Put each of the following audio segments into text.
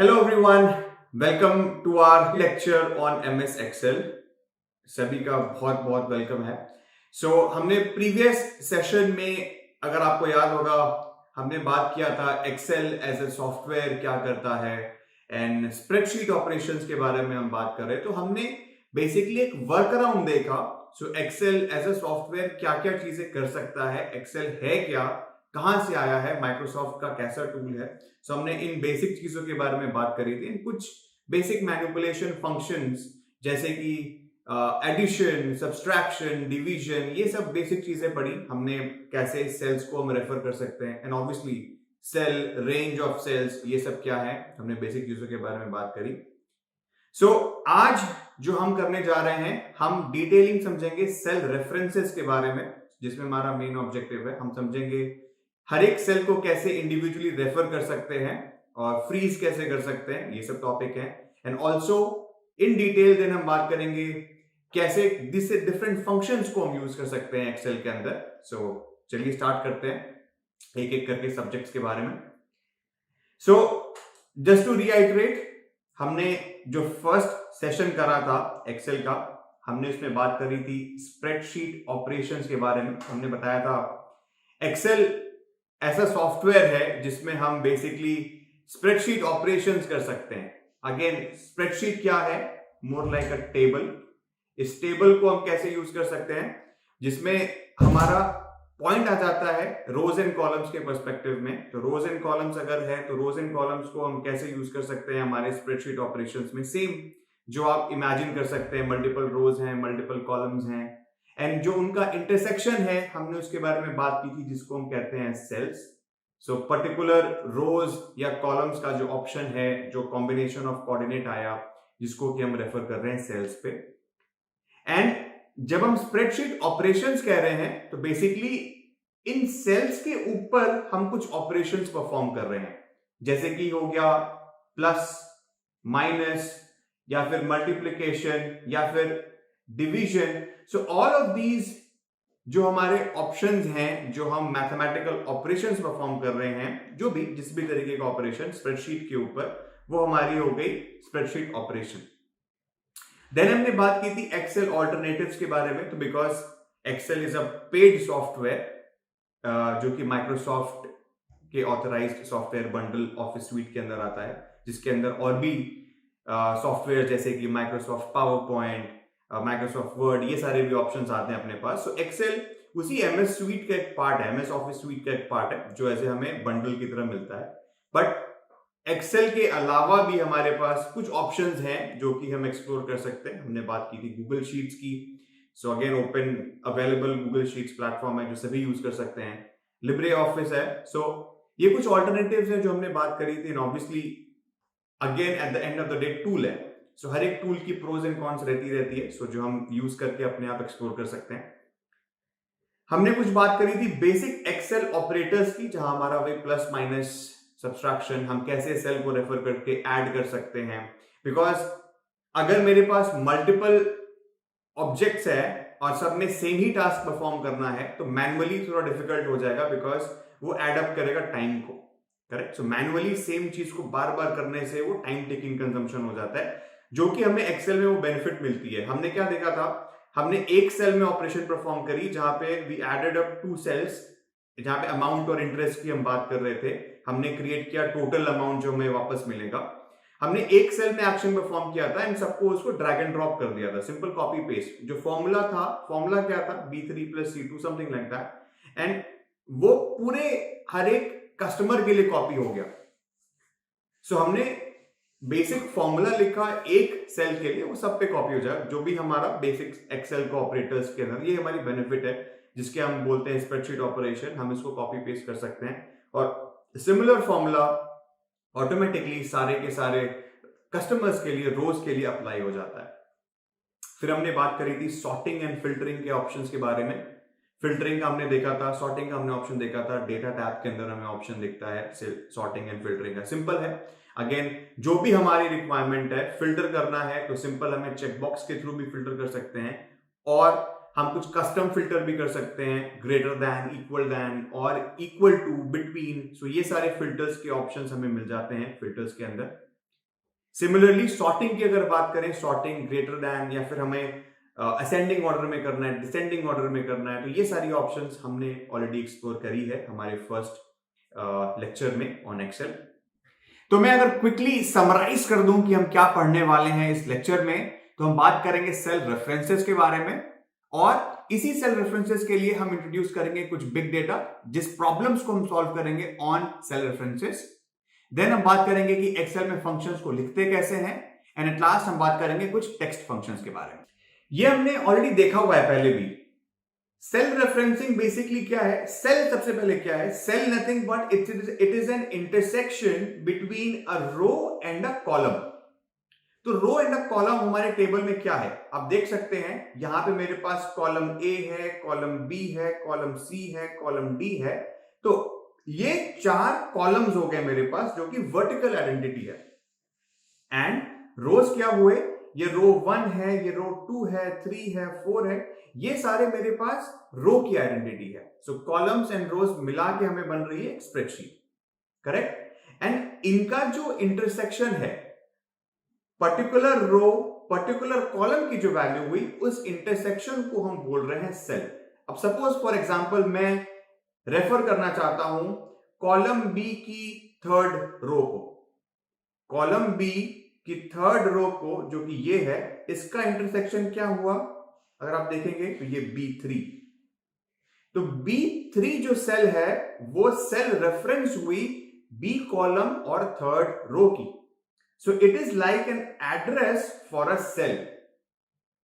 Hello everyone, welcome to our lecture on MS Excel. सभी का बहुत बहुत वेलकम है। हमने प्रीवियस सेशन में, अगर आपको याद होगा, हमने बात किया था एक्सेल एज ए सॉफ्टवेयर क्या करता है एंड स्प्रेडशीट ऑपरेशंस के बारे में हम बात कर रहे हैं। तो हमने बेसिकली एक वर्क अराउंड देखा। एक्सेल एज ए सॉफ्टवेयर क्या क्या चीजें कर सकता है, एक्सेल है क्या, कहां से आया है, माइक्रोसॉफ्ट का कैसा टूल है। हमने इन बेसिक चीजों के बारे में बात करी थी। कुछ बेसिक मैनिपुलेशन फंक्शंस जैसे कि एडिशन, सब्सट्रैक्शन, डिवीजन, ये सब बेसिक चीजें पढ़ी हमने। कैसे सेल्स को हम रेफर कर सकते हैं and obviously cell, range of cells, ये सब क्या है, हमने बेसिक चीजों के बारे में बात करी। आज जो हम करने जा रहे हैं, हम डिटेलिंग समझेंगे सेल रेफरेंसेस के बारे में, जिसमें हमारा मेन ऑब्जेक्टिव है। हम समझेंगे हर एक सेल को कैसे इंडिविजुअली रेफर कर सकते हैं और फ्रीज कैसे कर सकते हैं, ये सब टॉपिक है। And also in detail then हम बात करेंगे कैसे डिफरेंट फंक्शंस को हम यूज कर सकते हैं एक्सेल के अंदर। चलिए स्टार्ट करते हैं एक एक करके सब्जेक्ट्स के बारे में। जस्ट टू रीआइटरेट, हमने जो फर्स्ट सेशन करा था एक्सेल का, हमने उसमें बात करी थी स्प्रेडशीट ऑपरेशंस के बारे में। हमने बताया था एक्सेल ऐसा सॉफ्टवेयर है जिसमें हम बेसिकली स्प्रेडशीट ऑपरेशंस कर सकते हैं। अगेन, स्प्रेडशीट क्या है? मोर लाइक अ टेबल। इस टेबल को हम कैसे यूज कर सकते हैं, जिसमें हमारा पॉइंट आ जाता है रोज एंड कॉलम्स के पर्सपेक्टिव में। तो रोज एंड कॉलम्स अगर है तो रोज एंड कॉलम्स को हम कैसे यूज कर सकते हैं हमारे स्प्रेडशीट ऑपरेशंस में। सेम जो आप इमेजिन कर सकते हैं, मल्टीपल रोज हैं, मल्टीपल कॉलम्स हैं, एंड जो उनका इंटरसेक्शन है हमने उसके बारे में बात की थी, जिसको हम कहते हैं सेल्स। पर्टिकुलर रोज या कॉलम्स का जो ऑप्शन है, जो कॉम्बिनेशन ऑफ कोऑर्डिनेट आया, जिसको कि हम रेफर कर रहे हैं सेल्स पे। एंड जब हम स्प्रेडशीट ऑपरेशंस कह रहे हैं तो बेसिकली इन सेल्स के ऊपर हम कुछ ऑपरेशंस परफॉर्म कर रहे हैं, जैसे कि हो गया प्लस, माइनस, या फिर मल्टीप्लिकेशन, या फिर डिवीजन। ऑल ऑफ दीज जो हमारे ऑप्शंस हैं, जो हम मैथमेटिकल ऑपरेशंस परफॉर्म कर रहे हैं, जो भी जिस भी तरीके का ऑपरेशन स्प्रेडशीट के ऊपर, वो हमारी हो गई स्प्रेडशीट ऑपरेशन। देन हमने बात की थी एक्सेल ऑल्टरनेटिव्स के बारे में। तो because Excel is a paid software जो कि माइक्रोसॉफ्ट के authorised software bundle office suite के अंदर आता है, जिसके अंदर और भी सॉफ्टवेयर जैसे कि Microsoft power point, Microsoft word, ये सारे भी ऑप्शंस आते हैं अपने पास। एक्सेल उसी एमएस स्वीट का एक पार्ट है, एमएस ऑफिस स्वीट का एक पार्ट है, जो ऐसे हमें बंडल की तरह मिलता है। बट एक्सेल के अलावा भी हमारे पास कुछ ऑप्शंस हैं जो कि हम एक्सप्लोर कर सकते हैं। हमने बात की थी गूगल शीट्स की। Again, open available Google sheets platform है जो सभी यूज कर सकते हैं। लिब्रे ऑफिस है। ये कुछ ऑल्टरनेटिव्स हैं जो हमने बात करी थी। Obviously again at the end of the day tool है। हर एक टूल की प्रोज एंड कॉन्स रहती है, जो हम यूज करके अपने आप एक्सप्लोर कर सकते हैं। हमने कुछ बात करी थी बेसिक एक्सेल ऑपरेटर्स की, जहां हमारा वही प्लस, माइनस, सब्सट्रैक्शन, हम कैसे सेल को रेफर करके ऐड कर सकते हैं। बिकॉज अगर मेरे पास मल्टीपल ऑब्जेक्ट्स है और सब में सेम ही टास्क परफॉर्म करना है, तो मैनुअली थोड़ा डिफिकल्ट हो जाएगा, बिकॉज वो एड अप करेगा टाइम को। करेक्ट। मैनुअली सेम चीज को बार बार करने से वो टाइम टेकिंग कंजम्पशन हो जाता है, जो कि हमें एक्सेल में वो बेनिफिट मिलती है। हमने क्या देखा था, हमने एक सेल में ऑपरेशन परफॉर्म करी जहां पे वी एडेड अप 2 सेल्स, जहां पे अमाउंट और इंटरेस्ट की हम बात कर रहे थे। हमने क्रिएट किया टोटल अमाउंट जो हमें वापस मिलेगा। हमने एक सेल में एक्शन परफॉर्म किया था एंड सबको उसको ड्रैग एंड ड्रॉप कर दिया था, सिंपल कॉपी पेस्ट। जो फॉर्मूला था, फॉर्मूला क्या था, B3 + C2 something like that, and वो पूरे हर एक कस्टमर के लिए कॉपी हो गया। हमने बेसिक फॉर्मूला लिखा एक सेल के लिए, वो सब पे कॉपी हो जाए, जो भी हमारा बेसिक एक्सेल को ऑपरेटर्स के अंदर। ये हमारी बेनिफिट है, जिसके हम बोलते हैं स्प्रेडशीट ऑपरेशन। हम इसको कॉपी पेस्ट कर सकते हैं और सिमिलर फॉर्मूला ऑटोमेटिकली सारे के सारे कस्टमर्स के लिए, रोज के लिए अप्लाई हो जाता है। फिर हमने बात करी थी सॉर्टिंग एंड फिल्टरिंग के ऑप्शंस के बारे में। फिल्टरिंग का हमने देखा था, सॉर्टिंग का हमने ऑप्शन देखा था। डेटा टैब के अंदर हमें ऑप्शन दिखता है सॉर्टिंग एंड फिल्टरिंग का। सिंपल है। अगेन, जो भी हमारी रिक्वायरमेंट है, फिल्टर करना है तो सिंपल हमें चेकबॉक्स के थ्रू भी फिल्टर कर सकते हैं, और हम कुछ कस्टम फिल्टर भी कर सकते हैं, ग्रेटर दैन, इक्वल दैन, और इक्वल टू, बिटवीन। ये सारे फिल्टर्स के ऑप्शंस हमें मिल जाते हैं फिल्टर्स के अंदर। सिमिलरली सॉर्टिंग की अगर बात करें, सॉर्टिंग ग्रेटर देन, या फिर हमें असेंडिंग ऑर्डर में करना है, डिसेंडिंग ऑर्डर में करना है, तो ये सारी ऑप्शंस हमने ऑलरेडी एक्सप्लोर करी है हमारे फर्स्ट लेक्चर में ऑन एक्सेल। तो मैं अगर क्विकली समराइज कर दूं कि हम क्या पढ़ने वाले हैं इस लेक्चर में, तो हम बात करेंगे सेल रेफरेंसेस के बारे में, और इसी सेल रेफरेंसेस के लिए हम इंट्रोड्यूस करेंगे कुछ बिग डेटा, जिस प्रॉब्लम्स को हम सॉल्व करेंगे ऑन सेल रेफरेंसेस। देन हम बात करेंगे कि एक्सेल में फंक्शंस को लिखते कैसे हैं, एंड एट लास्ट हम बात करेंगे कुछ टेक्स्ट फंक्शंस के बारे में। ये हमने ऑलरेडी देखा हुआ है पहले भी। सेल रेफरेंसिंग बेसिकली क्या है? सेल सबसे पहले क्या है? Cell nothing but it is an intersection between a row and a column. तो रो एंड अ कॉलम हमारे टेबल में क्या है आप देख सकते हैं। यहां पे मेरे पास कॉलम ए है, कॉलम बी है, कॉलम सी है, कॉलम डी है। तो ये 4 कॉलम्स हो गए मेरे पास, जो कि वर्टिकल आइडेंटिटी है। एंड रोज क्या हुए? ये रो 1 है, ये रो 2 है, 3 है, 4 है, ये सारे मेरे पास रो की आइडेंटिटी है। सो कॉलम्स एंड रोज मिला के हमें बन रही है स्प्रेडशीट, करेक्ट। एंड इनका जो इंटरसेक्शन है, पर्टिकुलर रो पर्टिकुलर कॉलम की जो वैल्यू हुई, उस इंटरसेक्शन को हम बोल रहे हैं सेल। अब सपोज फॉर एग्जांपल मैं रेफर करना चाहता हूं कॉलम बी की 3rd रो को, कॉलम बी की 3rd रो को, जो कि ये है, इसका इंटरसेक्शन क्या हुआ अगर आप देखेंगे तो ये B3। तो B3 जो सेल है वो सेल रेफरेंस हुई बी कॉलम और 3rd रो की। So it is like an address for a cell,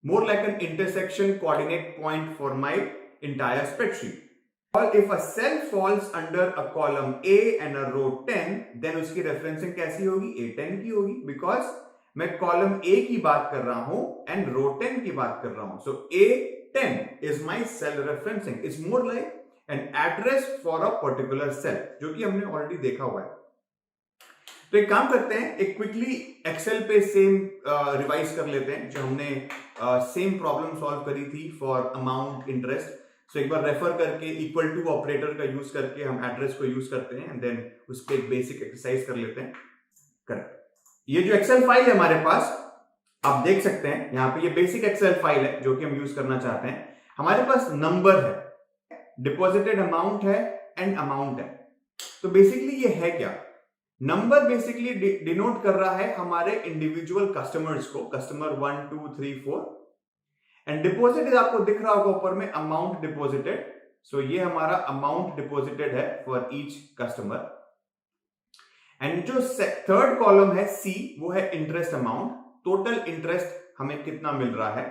more like an intersection coordinate point for my entire spreadsheet. Or if a cell falls under a column A and a row 10, then उसकी referencing कैसी होगी? A10 की होगी, because मैं column A की बात कर रहा हूं and row 10 की बात कर रहा हूं. So A10 is my cell referencing. It's more like an address for a particular cell, जो कि हमने already देखा हुआ है। तो एक काम करते हैं, एक क्विकली एक्सेल पे सेम रिवाइज कर लेते हैं जो हमने सेम प्रॉब्लम सॉल्व करी थी फॉर अमाउंट इंटरेस्ट। सो एक बार रेफर करके इक्वल टू ऑपरेटर का यूज करके हम एड्रेस को यूज करते हैं, एंड देन उस पर एक बेसिक एक्सरसाइज कर लेते हैं। करेक्ट। ये जो एक्सेल फाइल है हमारे पास, आप देख सकते हैं यहाँ पे, ये बेसिक एक्सेल फाइल है जो कि हम यूज करना चाहते हैं। हमारे पास नंबर है, डिपॉजिटेड अमाउंट है, एंड अमाउंट है। तो बेसिकली ये है क्या? नंबर बेसिकली डिनोट कर रहा है हमारे इंडिविजुअल कस्टमर्स को, कस्टमर 1 2 3 4। एंड डिपॉजिटेड आपको दिख रहा होगा ऊपर में, अमाउंट डिपॉजिटेड। सो ये हमारा अमाउंट डिपॉजिटेड है फॉर ईच कस्टमर। एंड जो 3rd कॉलम है सी, वो है इंटरेस्ट अमाउंट, टोटल इंटरेस्ट हमें कितना मिल रहा है।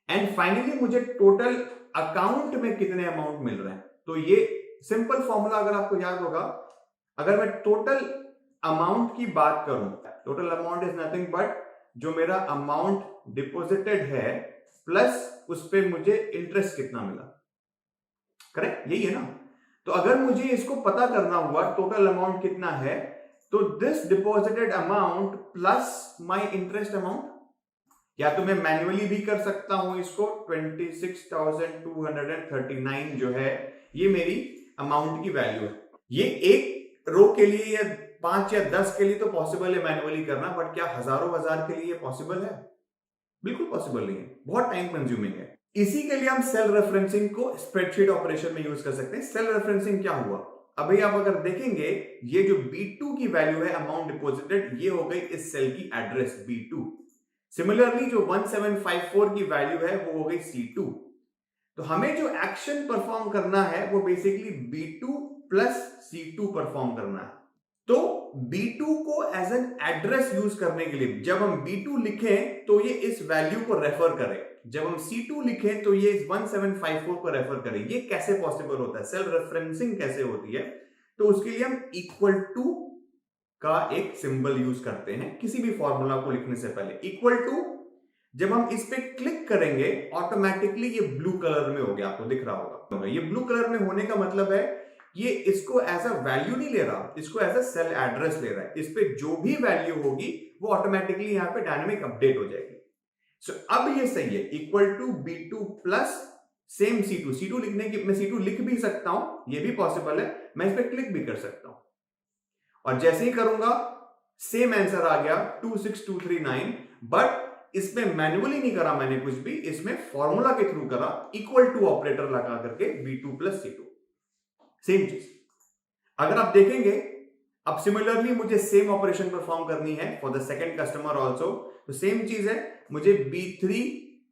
एंड फाइनली मुझे टोटल अकाउंट में कितने अमाउंट मिल रहे हैं। तो ये सिंपल फॉर्मूला अगर आपको याद होगा, अगर मैं टोटल अमाउंट की बात करूं, total amount is nothing but जो मेरा अमाउंट डिपॉजिटेड है प्लस उस पे मुझे इंटरेस्ट कितना मिला, करेक्ट, यही है ना। तो अगर मुझे इसको पता करना हुआ टोटल अमाउंट कितना है, तो this deposited amount plus my interest amount, या तो मैं मैन्युअली भी कर सकता हूं इसको। 26,239 जो है ये मेरी अमाउंट की वैल्यू है। ये एक रो के लिए या 5 या 10 के लिए तो पॉसिबल है मैन्युअली करना, बट क्या हजारों हजार के लिए पॉसिबल है? बिल्कुल पॉसिबल नहीं है, बहुत टाइम कंज्यूमिंग है। इसी के लिए हम सेल रेफरेंसिंग को स्प्रेडशीट ऑपरेशन में यूज कर सकते हैं। सेल रेफरेंसिंग क्या हुआ? अभी आप अगर देखेंगे, ये जो B2 की वैल्यू है अमाउंट डिपॉजिटेड, ये हो गई इस सेल की एड्रेस B2। सिमिलरली जो 1754 की वैल्यू है वो हो गई C2। तो हमें जो एक्शन परफॉर्म करना है वो basically B2 plus C2 perform करना है। तो B2 को एज एन एड्रेस यूज करने के लिए जब हम B2 लिखें तो ये इस वैल्यू को रेफर करे, जब हम C2 लिखें तो ये इस 1754 को रेफर करे। ये कैसे पॉसिबल होता है? सेल रेफरेंसिंग कैसे होती है? तो उसके लिए हम इक्वल टू का एक सिंबल यूज करते हैं किसी भी फॉर्मूला को लिखने से पहले। इक्वल टू जब हम इस पे क्लिक करेंगे ऑटोमेटिकली ये ब्लू कलर में हो गया, आपको दिख रहा होगा। ये ब्लू कलर में होने का मतलब है ये इसको एज अ वैल्यू नहीं ले रहा, इसको एज अ सेल एड्रेस ले रहा है। इस पे जो भी वैल्यू होगी वो ऑटोमेटिकली यहां पे डायनेमिक अपडेट हो जाएगी। सो अब ये सही है, equal to B2 plus same C2। C2 लिखने की मैं C2 लिख भी सकता हूं, ये भी पॉसिबल है, मैं इस पे क्लिक भी कर सकता हूं। और जैसे ही करूंगा सेम आंसर आ गया 26239, बट इसमें मैन्युअली नहीं करा मैंने कुछ भी, इसमें फॉर्मूला के थ्रू करा, इक्वल टू ऑपरेटर लगा करके B2 प्लस C2, सेम चीज। अगर आप देखेंगे अब सिमिलरली मुझे सेम ऑपरेशन परफॉर्म करनी है for the second customer also, तो सेम चीज है, मुझे B3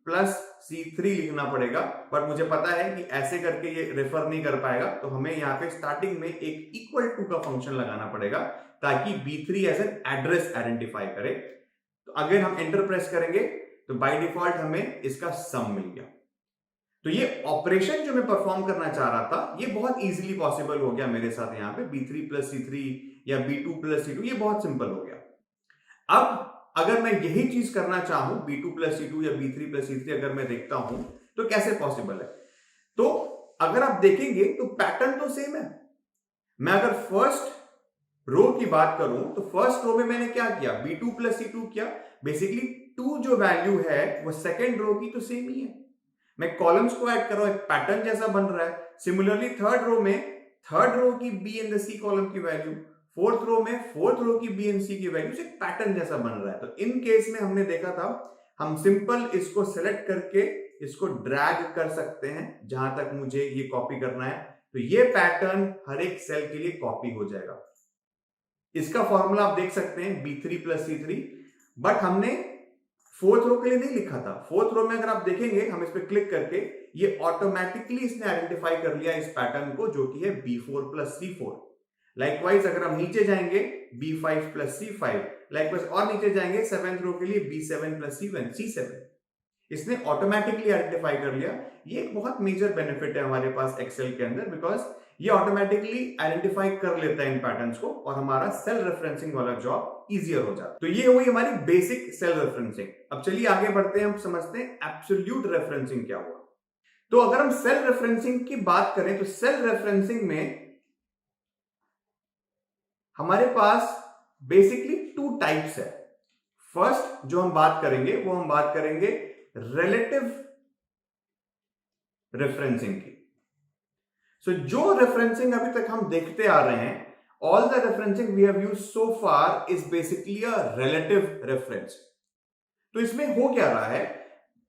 प्लस C3 लिखना पड़ेगा, बट मुझे पता है कि ऐसे करके ये रेफर नहीं कर पाएगा, तो हमें यहां पे स्टार्टिंग में एक इक्वल टू का फंक्शन लगाना पड़ेगा ताकि B3 as an address identify करे। तो अगर हम एंटर प्रेस करेंगे तो बाय डिफॉल्ट हमें इसका सम मिल गया। तो ये ऑपरेशन जो मैं परफॉर्म करना चाह रहा था ये बहुत इजीली पॉसिबल हो गया मेरे साथ, यहाँ पे B3 प्लस C3 या B2 प्लस C2, ये बहुत सिंपल हो गया। अब अगर मैं यही चीज करना चाहूं B2 प्लस C2 या B3 प्लस C3 अगर मैं देखता हूं तो कैसे पॉसिबल है, तो अगर आप देखेंगे तो पैटर्न तो सेम है। मैं अगर फर्स्ट रो की बात करूं तो फर्स्ट रो में मैंने क्या किया, B2 प्लस C2 किया, बेसिकली 2 जो वैल्यू है वो सेकेंड रो की तो सेम ही है, मैं कॉलम्स को ऐड कर रहा हूं, एक पैटर्न जैसा बन रहा है। सिमिलरली थर्ड रो में थर्ड रो की B एंड C कॉलम की वैल्यू, फोर्थ रो में फोर्थ रो की B एंड C की वैल्यू, एक पैटर्न जैसा बन रहा है। तो इन केस में हमने देखा था हम सिंपल इसको सेलेक्ट करके इसको ड्रैग कर सकते हैं जहां तक मुझे ये कॉपी करना है, तो ये पैटर्न हर एक सेल के लिए कॉपी हो जाएगा। इसका फॉर्मूला आप देख सकते हैं B3 प्लस C3, बट हमने फोर्थ रो के लिए नहीं लिखा था। फोर्थ रो में अगर आप देखेंगे हम इस पर क्लिक करके ये ऑटोमेटिकली इसने आइडेंटिफाई कर लिया इस पैटर्न को जो कि है B4 प्लस C4। लाइकवाइज अगर हम नीचे जाएंगे B5 प्लस C5, लाइकवाइज और नीचे जाएंगे सेवेंथ रो के लिए B7 प्लस C7, इसने ऑटोमेटिकली आइडेंटिफाई कर लिया। ये एक बहुत मेजर बेनिफिट है हमारे पास एक्सेल के अंदर, बिकॉज ये ऑटोमेटिकली आइडेंटिफाई कर लेता है इन पैटर्न्स को और हमारा सेल रेफरेंसिंग वाला जॉब इजियर हो जाता है। तो ये हुई हमारी बेसिक सेल रेफरेंसिंग। अब चलिए आगे बढ़ते हैं, हम समझते हैं एब्सोल्यूट रेफरेंसिंग क्या हुआ। तो अगर हम सेल रेफरेंसिंग की बात करें तो सेल रेफरेंसिंग में हमारे पास बेसिकली 2 टाइप्स है। फर्स्ट जो हम बात करेंगे वो हम बात करेंगे रिलेटिव रेफरेंसिंग की। सो जो रेफरेंसिंग अभी तक हम देखते आ रहे हैं, all the referencing we have used so far is basically a relative reference। तो इसमें हो क्या रहा है,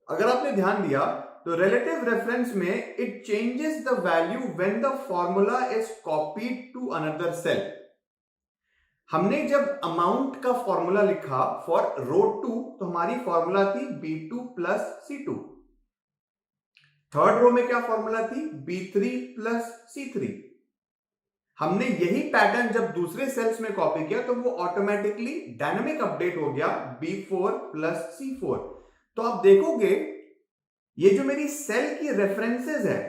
अगर आपने ध्यान दिया तो relative reference में it changes the value when the formula is copied to another cell। हमने जब अमाउंट का फॉर्मूला लिखा फॉर रो 2 तो हमारी फॉर्मूला थी B2 plus C2। Third row में क्या फॉर्मूला थी, B3 प्लस C3। हमने यही पैटर्न जब दूसरे सेल्स में कॉपी किया तो वो ऑटोमेटिकली डायनामिक अपडेट हो गया B4 प्लस C4। तो आप देखोगे ये जो मेरी सेल की रेफरेंसेस है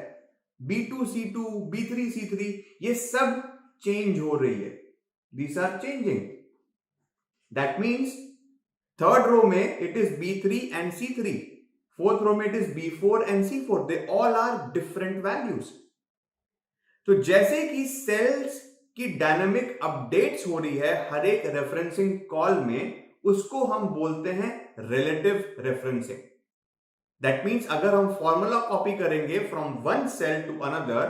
B2 C2 B3 C3 ये सब चेंज हो रही है, these are changing। that means third row में it is B3 and C3, fourth row में it is B4 and C4, they all are different values। तो जैसे कि सेल्स की डायनामिक अपडेट्स हो रही है हर एक रेफरेंसिंग कॉल में, उसको हम बोलते हैं रिलेटिव रेफरेंसिंग। दैट मींस अगर हम फॉर्मूला कॉपी करेंगे from one cell to another,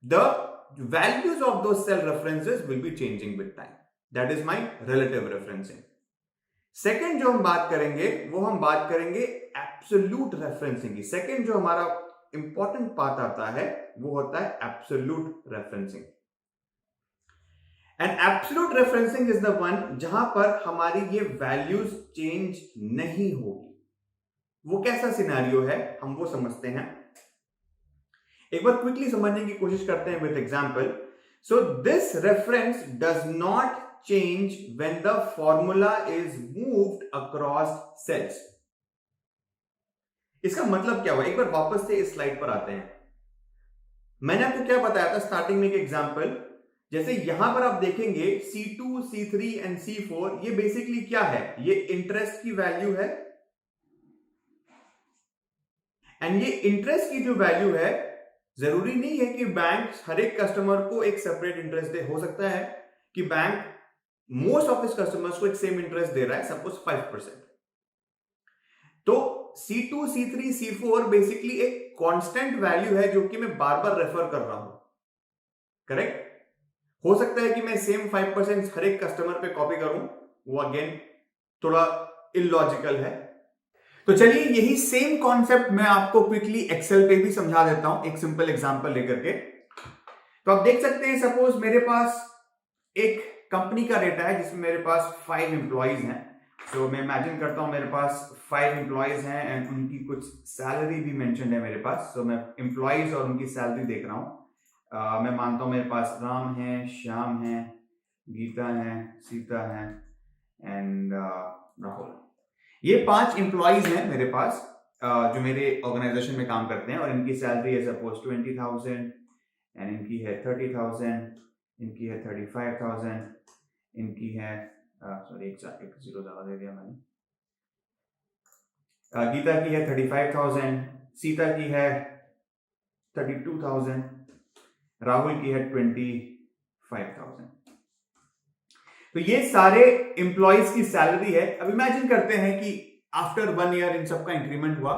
the values of those cell references will be changing with time। that is my relative referencing। Second जो हम बात करेंगे वो हम बात करेंगे एब्सोल्यूट रेफरेंसिंग की। सेकेंड जो हमारा इंपॉर्टेंट पार्ट आता है वो होता है absolute referencing. And absolute referencing is the one जहां पर हमारी ये वैल्यूज चेंज नहीं होगी। वो कैसा सिनेरियो है हम वो समझते हैं, एक बार क्विकली समझने की कोशिश करते हैं with example. So this reference does not change when the formula is moved across cells. इसका मतलब क्या हुआ, एक बार वापस से इस स्लाइड पर आते हैं। मैंने आपको क्या बताया था स्टार्टिंग में एक एग्जांपल, जैसे यहां पर आप देखेंगे C2 C3 एंड C4, ये बेसिकली क्या है, ये इंटरेस्ट की वैल्यू है। एंड ये इंटरेस्ट की जो वैल्यू है, जरूरी नहीं है कि बैंक हर एक कस्टमर को एक सेपरेट इंटरेस्ट दे। हो सकता है कि बैंक मोस्ट ऑफ इस कस्टमर्स को एक सेम इंटरेस्ट दे रहा है, सपोज 5%। तो C2 C3 C4 बेसिकली एक कांस्टेंट वैल्यू है जो कि मैं बार बार रेफर कर रहा हूं, करेक्ट। हो सकता है कि मैं सेम 5% हर एक कस्टमर पे कॉपी करूं, वो अगेन थोड़ा इलॉजिकल है। तो चलिए यही सेम कॉन्सेप्ट मैं आपको क्विकली एक्सेल पे भी समझा देता हूं एक सिंपल एग्जांपल लेकर के। तो आप देख सकते हैं, सपोज मेरे पास एक कंपनी का डेटा है जिसमें मेरे पास 5 एम्प्लॉइज हैं। तो मैं इमेजिन करता हूं मेरे पास 5 एम्प्लॉइज हैं एंड उनकी कुछ सैलरी भी मेंशन है मेरे पास। तो मैं एम्प्लॉइज और उनकी सैलरी देख रहा हूं। मैं मानता हूं मेरे पास राम है, श्याम है, गीता है, सीता है एंड राहुल। ये 5 एम्प्लॉइज हैं मेरे पास जो मेरे ऑर्गेनाइजेशन में काम करते हैं और इनकी सैलरी है सपोज 20,000 एंड इनकी है 30,000, इनकी है 35,000, इनकी है सॉरी एक जीरो ज्यादा दे दिया मैंने। गीता की है 35,000, सीता की है 32,000, राहुल की है 25,000। तो ये सारे एम्प्लॉइज की सैलरी है। अब इमेजिन करते हैं कि आफ्टर 1 ईयर इन सबका इंक्रीमेंट हुआ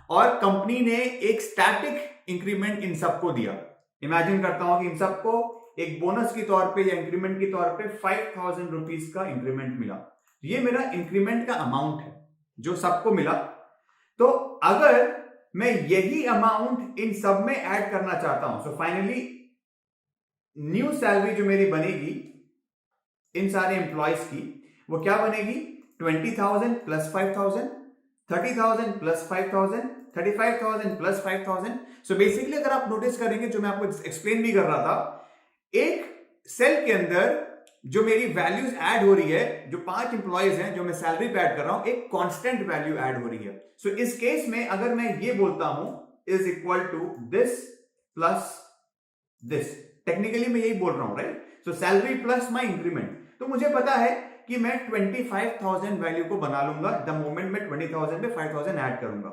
और कंपनी ने एक स्टैटिक इंक्रीमेंट इन सबको दिया। इमेजिन करता हूं कि इन सबको एक बोनस के तौर पे या इंक्रीमेंट के तौर पे 5,000 रुपीज का इंक्रीमेंट मिला। ये मेरा इंक्रीमेंट का अमाउंट है जो सबको मिला। तो अगर मैं यही अमाउंट इन सब में ऐड करना चाहता हूं, सो फाइनली न्यू सैलरी जो मेरी बनेगी इन सारे एम्प्लॉइज की, वो क्या बनेगी? 20,000 प्लस 5,000, 30,000 प्लस 5,000, 35,000 प्लस 5,000। सो बेसिकली अगर आप नोटिस करेंगे, जो मैं आपको एक्सप्लेन भी कर रहा था, एक सेल के अंदर जो मेरी वैल्यूज ऐड हो रही है, जो 5 एम्प्लॉइज हैं जो मैं सैलरी पे ऐड कर रहा हूं, एक कांस्टेंट वैल्यू ऐड हो रही है। सो इस केस में अगर मैं ये बोलता हूं is equal to this plus this, technically मैं यही बोल रहा हूं, right? So salary plus my increment. तो मुझे पता है कि मैं 25,000 वैल्यू को बना लूंगा द मोमेंट में 20,000 पे 5,000 ऐड करूंगा।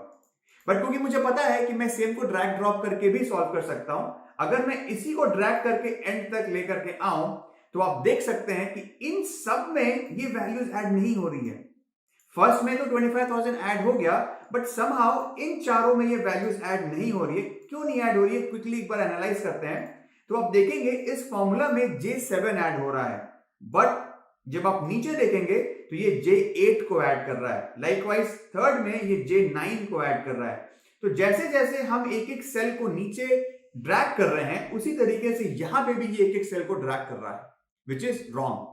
बट क्योंकि मुझे पता है कि मैं सेम को ड्रैग ड्रॉप करके भी सॉल्व कर सकता हूं, अगर मैं इसी को ड्रैग करके एंड तक लेकर के आऊं तो आप देख सकते हैं कि इन सब में ये वैल्यूज ऐड नहीं हो रही है। फर्स्ट में तो 25,000 ऐड हो गया, बट समहाउ इन चारों में ये वैल्यूज ऐड नहीं हो रही है। क्यों नहीं ऐड हो रही है, क्विकली एक बार एनालाइज करते हैं। तो आप देखेंगे इस फॉर्मूला में J7 ऐड हो रहा है, बट जब आप नीचे देखेंगे तो ये J8 को ऐड कर रहा है। लाइकवाइज थर्ड में ये J9 को ऐड कर रहा है। तो जैसे जैसे हम एक एक सेल को नीचे ड्रैग कर रहे हैं, उसी तरीके से यहां पे भी ये एक एक सेल को ड्रैग कर रहा है, विच इज रॉन्ग।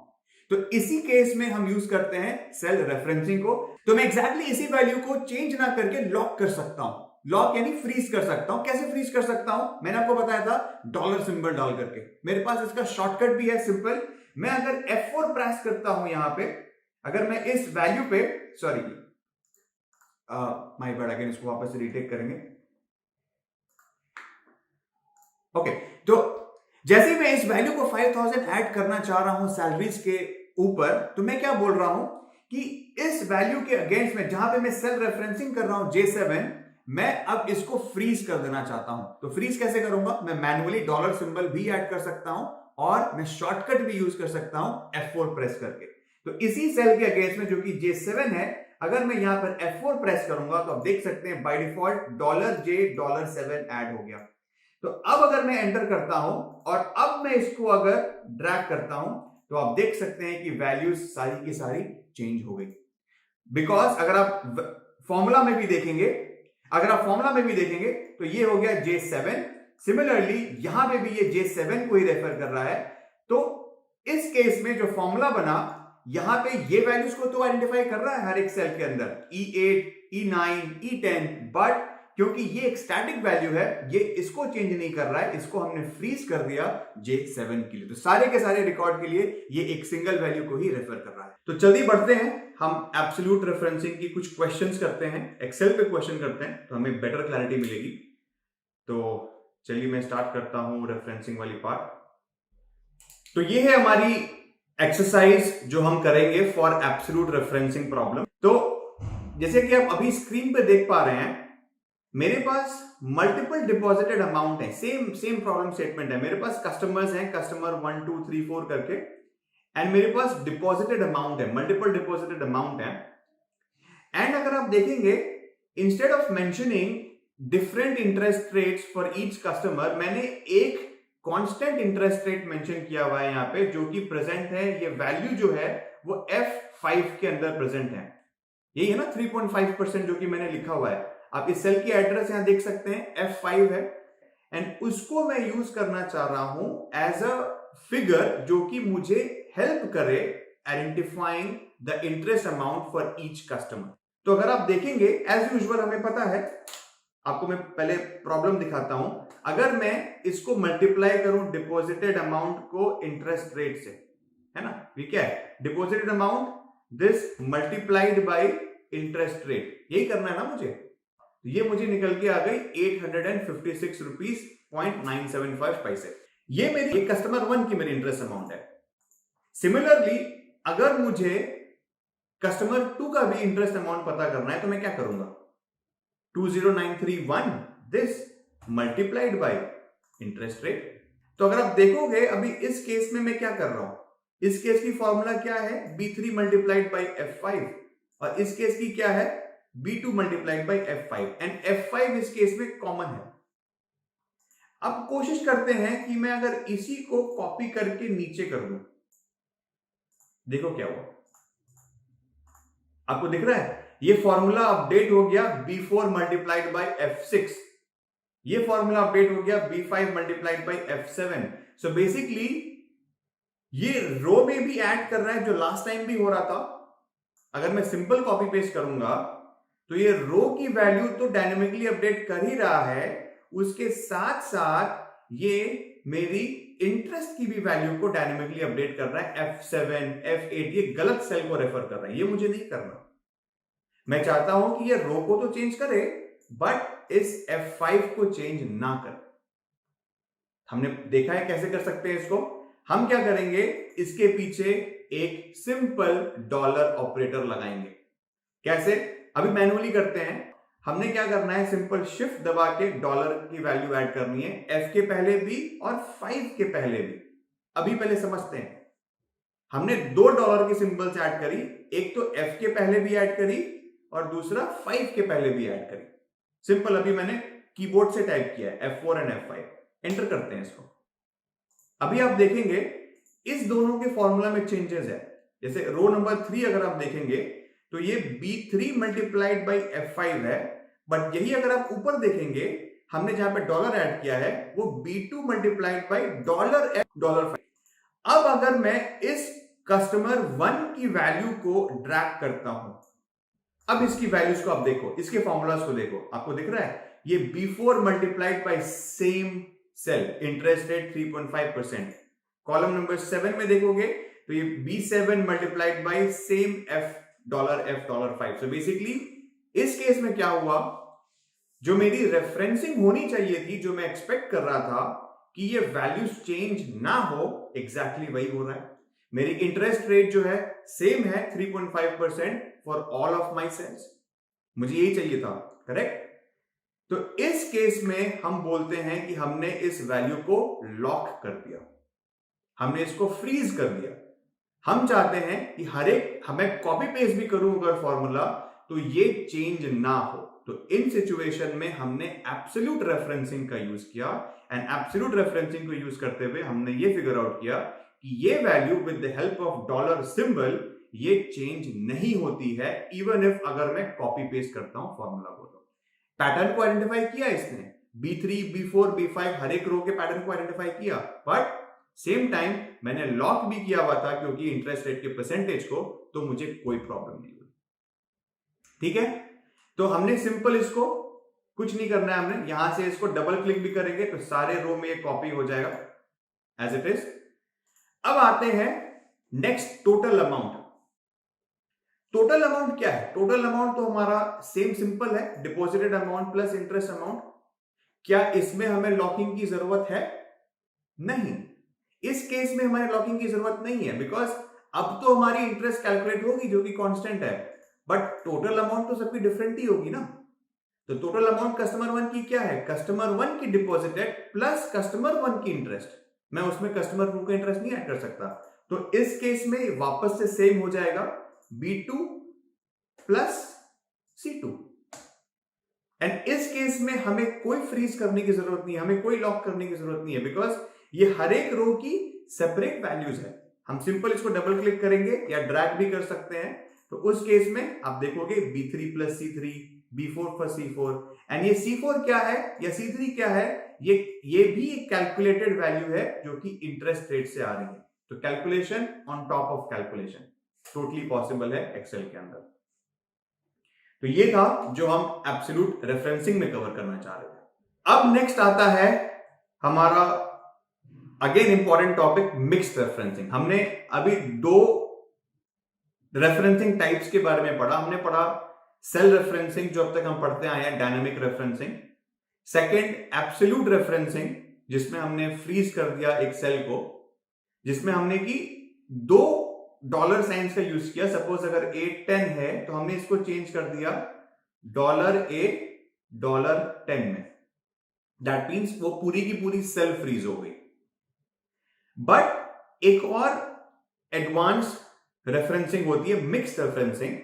तो इसी केस में हम यूज करते हैं सेल रेफरेंसिंग को। तो मैं एग्जैक्टली इसी वैल्यू को चेंज ना करके लॉक कर सकता हूं। लॉक यानी फ्रीज कर सकता हूं। कैसे फ्रीज कर सकता हूं? मैंने आपको बताया था डॉलर सिंबल डाल करके। मेरे पास इसका शॉर्टकट भी है, सिंपल। मैं अगर F4 प्रेस करता हूं यहां पे, अगर मैं इस वैल्यू पे, सॉरी माय बैड, अगेन इसको वापस रीटेक करेंगे। ओके, तो जैसे मैं इस वैल्यू को 5,000 ऐड करना चाह रहा हूं सैलरीज के ऊपर, तो मैं क्या बोल रहा हूं कि इस वैल्यू के अगेंस्ट में जहां पे मैं सेल रेफरेंसिंग कर रहा हूं J7, मैं अब इसको फ्रीज कर देना चाहता हूं। तो फ्रीज कैसे करूंगा? मैं मैन्युअली डॉलर सिंबल भी ऐड कर सकता हूं और मैं शॉर्टकट भी यूज कर सकता हूं F4 प्रेस करके। तो इसी सेल के अगेंस्ट में जो कि J7 है, अगर मैं यहां पर F4 प्रेस करूंगा तो आप देख सकते हैं बाय डिफॉल्ट $J7 ऐड हो गया। तो अब अगर मैं एंटर करता हूं और अब मैं इसको अगर ड्रैग करता हूं तो आप देख सकते हैं कि वैल्यूज सारी की सारी चेंज हो गई। बिकॉज अगर आप फॉर्मूला में भी देखेंगे, तो ये हो गया J7। सिमिलरली यहां पे भी ये J7 को ही रेफर कर रहा है। तो इस केस में जो फॉर्मूला बना, यहां पे ये वैल्यूज को तो आइडेंटिफाई कर रहा है हर एक सेल के अंदर, E8, E9, E10, बट क्योंकि ये एक स्टैटिक वैल्यू है, ये इसको चेंज नहीं कर रहा है, इसको हमने फ्रीज कर दिया J7 के लिए। तो सारे के सारे रिकॉर्ड के लिए ये एक सिंगल वैल्यू को ही रेफर कर रहा है। तो जल्दी बढ़ते हैं, हम एब्सोल्यूट रेफरेंसिंग की कुछ क्वेश्चंस करते हैं, एक्सेल पे क्वेश्चन करते हैं, तो हमें बेटर क्लैरिटी मिलेगी। तो चलिए मैं स्टार्ट करता हूं रेफरेंसिंग वाली पार्ट। तो ये है हमारी एक्सरसाइज जो हम करेंगे फॉर एब्सोल्यूट रेफरेंसिंग प्रॉब्लम। तो जैसे कि आप अभी स्क्रीन पे देख पा रहे हैं, मेरे पास मल्टीपल डिपॉजिटेड अमाउंट है, सेम प्रॉब्लम स्टेटमेंट है। मेरे पास कस्टमर्स हैं, कस्टमर 1 2 3 4 करके, एंड मेरे पास डिपॉजिटेड अमाउंट है, मल्टीपल डिपॉजिटेड अमाउंट है। एंड अगर आप देखेंगे, instead of mentioning different interest rates for each customer, मैंने एक कांस्टेंट इंटरेस्ट रेट मेंशन किया हुआ है यहां पे, जो कि प्रेजेंट है। ये वैल्यू जो है वो F F5 के अंदर प्रेजेंट है। यही है ना 3.5% जो कि मैंने लिखा हुआ है। आप इस सेल की एड्रेस यहां देख सकते हैं, F5 है, एंड उसको मैं यूज करना चाह रहा हूं एज अ फिगर जो कि मुझे हेल्प करे identifying the interest amount for each customer. तो अगर आप देखेंगे एज यूजुअल हमें पता है, आपको मैं पहले प्रॉब्लम दिखाता हूं। अगर मैं इसको मल्टीप्लाई करूं डिपॉजिटेड अमाउंट को इंटरेस्ट रेट से, है ना, ये क्या है, deposited amount this multiplied by interest rate, यही करना है ना मुझे। ये मुझे निकल के आ गई 856 रुपीज 0.975 पैसे। ये मेरी कस्टमर 1 की मेरी इंटरेस्ट अमाउंट है। सिमिलरली अगर मुझे कस्टमर 2 का भी इंटरेस्ट अमाउंट पता करना है तो मैं क्या करूंगा, 20931 this multiplied by interest rate. तो अगर आप देखोगे अभी इस केस में मैं क्या कर रहा हूं, इस केस की फॉर्मूला क्या है, B3 मल्टीप्लाइड बाय F5, और इस केस की क्या है, B2 multiplied by F5, and F5 इस केस में कॉमन है। अब कोशिश करते हैं कि मैं अगर इसी को कॉपी करके नीचे कर दूं, देखो क्या हुआ, आपको दिख रहा है, ये फॉर्मूला अपडेट हो गया B4 मल्टीप्लाइड बाय F6, ये फॉर्मूला अपडेट हो गया B5 multiplied by F7। So basically ये रो में भी ऐड कर रहा है जो लास्ट टाइम भी हो रहा था। अगर मैं सिंपल कॉपी पेस्ट करूंगा तो ये रो की वैल्यू तो डायनेमिकली अपडेट कर ही रहा है, उसके साथ साथ ये मेरी इंटरेस्ट की भी वैल्यू को डायनेमिकली अपडेट कर रहा है। F7 F8 ये गलत सेल को रेफर कर रहा है, ये मुझे नहीं करना। मैं चाहता हूं कि ये रो को तो चेंज करे बट इस F5 को चेंज ना करे। हमने देखा है कैसे कर सकते हैं इसको। हम क्या करेंगे, इसके पीछे एक सिंपल डॉलर ऑपरेटर लगाएंगे। कैसे, अभी मैनुअली करते हैं। हमने क्या करना है, सिंपल शिफ्ट दबा के डॉलर की वैल्यू ऐड करनी है, F के पहले भी और 5 के पहले भी। अभी पहले समझते हैं, हमने 2 डॉलर की सिंबल्स ऐड करी, एक तो F के पहले भी ऐड करी और दूसरा 5 के पहले भी ऐड करी। सिंपल अभी मैंने कीबोर्ड से टाइप किया है F4 एंड F5, एंटर करते हैं इसको। अभी आप देखेंगे इस दोनों के फॉर्मूला में चेंजेस है। जैसे रो नंबर 3 अगर आप देखेंगे तो ये B3 मल्टीप्लाइड बाई F5 है, बट यही अगर आप ऊपर देखेंगे हमने जहां पे डॉलर ऐड किया है वो B2 मल्टीप्लाइड बाई $F$5। अब अगर मैं इस कस्टमर 1 की वैल्यू को ड्रैग करता हूं, अब इसकी वैल्यूज को आप देखो, इसके फॉर्मूलाज को देखो, आपको दिख रहा है ये B4 multiplied by same cell, interest rate 3.5%। Column number 7 में देखोगे तो ये B7 multiplied by same $F$5। So basically इस केस में क्या हुआ, जो मेरी रेफरेंसिंग होनी चाहिए थी, जो मैं एक्सपेक्ट कर रहा था कि ये वैल्यूज चेंज ना हो, एग्जैक्टली वही हो रहा है। मेरी इंटरेस्ट रेट जो है सेम है 3.5% for all of my cells, मुझे यही चाहिए था, करेक्ट। तो इस केस में हम बोलते हैं कि हमने इस वैल्यू को लॉक कर दिया, हमने इसको फ्रीज कर दिया। हम चाहते हैं कि हर एक, हमें कॉपी पेस्ट भी करूं अगर फॉर्मूला तो ये चेंज ना हो। तो इन सिचुएशन में हमने एब्सोल्यूट रेफरेंसिंग का यूज किया, एंड एब्सोल्यूट रेफरेंसिंग को यूज करते हुए हमने ये फिगर आउट किया कि ये value with the help of dollar symbol ये चेंज नहीं होती है, इवन इफ अगर मैं कॉपी पेस्ट करता हूं फॉर्मूला को। तो पैटर्न को आइडेंटिफाई किया इसने, B3 B4 B5 हर एक रो के पैटर्न को आइडेंटिफाई किया, बट सेम टाइम मैंने लॉक भी किया हुआ था क्योंकि इंटरेस्ट रेट के परसेंटेज को, तो मुझे कोई प्रॉब्लम नहीं हुई। ठीक है, तो हमने सिंपल इसको कुछ नहीं करना है, हमने यहां से इसको डबल क्लिक भी करेंगे तो सारे रो में ये कॉपी हो जाएगा एज इट इज। अब आते हैं next, total amount. Total amount क्या है, टोटल अमाउंट तो हमारा सेम सिंपल है, deposited amount plus interest amount. क्या इसमें हमें लॉकिंग की जरूरत है? नहीं, इस केस में हमारे लॉकिंग की जरूरत नहीं है, बिकॉज अब तो हमारी इंटरेस्ट कैलकुलेट होगी जो कि कांस्टेंट है, बट टोटल अमाउंट तो सबकी डिफरेंट ही होगी ना। तो टोटल अमाउंट कस्टमर 1 की क्या है, कस्टमर 1 की डिपॉजिटेड प्लस कस्टमर 1 की इंटरेस्ट। मैं उसमें कस्टमर 2 का इंटरेस्ट नहीं ऐड कर सकता, तो इस केस में वापस से सेम हो जाएगा B2 प्लस C2। एंड इस केस में हमें कोई फ्रीज करने की जरूरत नहीं है, हमें कोई लॉक करने की जरूरत नहीं है, बिकॉज ये हर एक रो की सेपरेट वैल्यूज है, हम सिंपल इसको डबल क्लिक करेंगे या ड्रैग भी कर सकते हैं। तो उस केस में आप देखोगे B3 plus C3, B4 plus C4, and ये C4 क्या है या C3 क्या है, ये भी एक कैलकुलेटेड वैल्यू है जो कि इंटरेस्ट रेट से आ रही है। तो calculation on top of calculation totally possible है एक्सेल के अंदर। तो ये था जो हम एब्सोल्यूट रेफरेंसिंग में कवर करना चाह रहे थे। अब नेक्स्ट आता है हमारा again important topic, mixed referencing. हमने अभी दो रेफरेंसिंग टाइप्स के बारे में पढ़ा। हमने पढ़ा सेल रेफरेंसिंग जो अब तक हम पढ़ते आए हैं, dynamic referencing. Second absolute referencing जिसमें हमने फ्रीज कर दिया एक सेल को, जिसमें हमने की दो डॉलर साइंस का यूज किया। सपोज अगर $8.10 है तो हमने इसको चेंज कर दिया $8 $10 में। दैट मीन्स वो पूरी की पूरी सेल फ्रीज हो गई। बट एक और एडवांस रेफरेंसिंग होती है मिक्स्ड रेफरेंसिंग,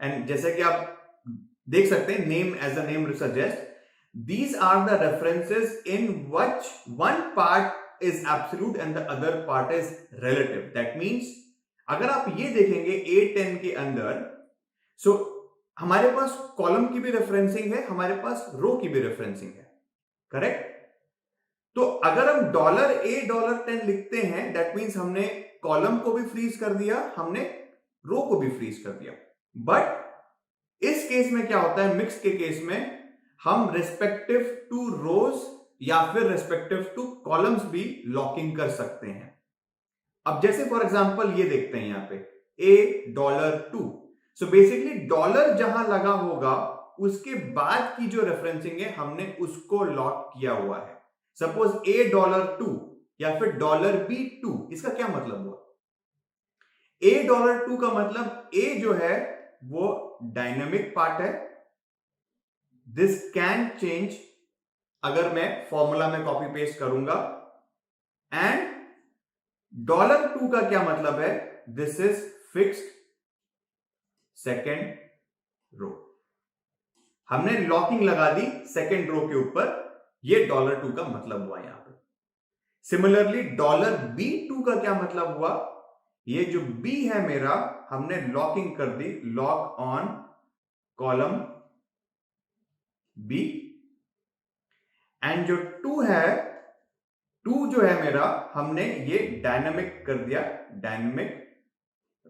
एंड जैसे कि आप देख सकते हैं, name as the name suggest, these are the references in which one part is absolute and the other part is relative. That means अगर आप ये देखेंगे 8-10 के अंदर, सो हमारे पास कॉलम की भी रेफरेंसिंग है, हमारे पास रो की भी रेफरेंसिंग है, करेक्ट? तो अगर हम $A $10 लिखते हैं, दैट मीन्स हमने कॉलम को भी फ्रीज कर दिया, हमने रो को भी फ्रीज कर दिया। बट इस केस में क्या होता है, मिक्स के केस में हम रेस्पेक्टिव टू रोज या फिर रेस्पेक्टिव टू कॉलम्स भी लॉकिंग कर सकते हैं। अब जैसे फॉर एग्जांपल ये देखते हैं यहां पे $2। सो बेसिकली डॉलर जहां लगा होगा उसके बाद की जो रेफरेंसिंग है हमने उसको लॉक किया हुआ है। सपोज $2 या फिर $B2, इसका क्या मतलब हुआ? $2 का मतलब A जो है वो डायनेमिक पार्ट है, दिस कैन चेंज अगर मैं फॉर्मूला में कॉपी पेस्ट करूंगा, एंड $2 का क्या मतलब है, this is fixed second row. हमने लॉकिंग लगा दी सेकेंड रो के ऊपर, ये $2 का मतलब हुआ यहां पे। सिमिलरली $B2 का क्या मतलब हुआ, ये जो B है मेरा, हमने लॉकिंग कर दी, lock on column B, and जो 2 है, 2 जो है मेरा, हमने ये डायनामिक कर दिया, डायनामिक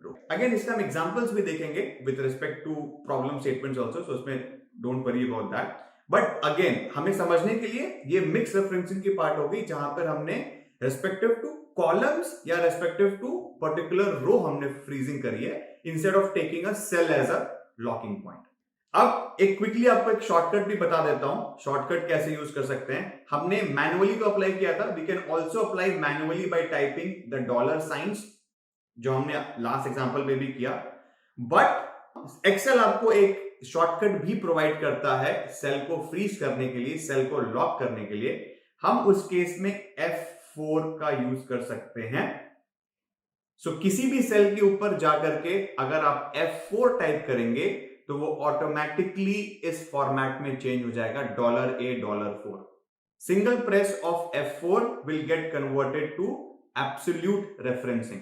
रो। अगेन इसका हम एग्जांपल्स भी देखेंगे with respect to problem statements also, so उसमें don't worry about that. But again हमें समझने के लिए ये मिक्स रेफरेंसिंग की पार्ट हो गई, जहां पर हमने रेस्पेक्टिव टू कॉलम्स या रेस्पेक्टिव टू पर्टिकुलर रो हमने फ्रीजिंग करी है, instead of taking a cell as a locking point. अब एक क्विकली आपको एक शॉर्टकट भी बता देता हूं, शॉर्टकट कैसे यूज कर सकते हैं। हमने मैनुअली तो अप्लाई किया था, we can also apply manually by typing the dollar signs, जो हमने लास्ट एग्जांपल में भी किया। बट एक्सेल आपको एक शॉर्टकट भी प्रोवाइड करता है सेल को फ्रीज करने के लिए, सेल को लॉक करने के लिए। हम उस केस में F4 का यूज कर सकते हैं। सो किसी भी सेल के ऊपर जाकर के अगर आप F4 टाइप करेंगे तो वो ऑटोमेटिकली इस फॉर्मेट में चेंज हो जाएगा, $A $4। Single press of F4 will get converted to absolute referencing.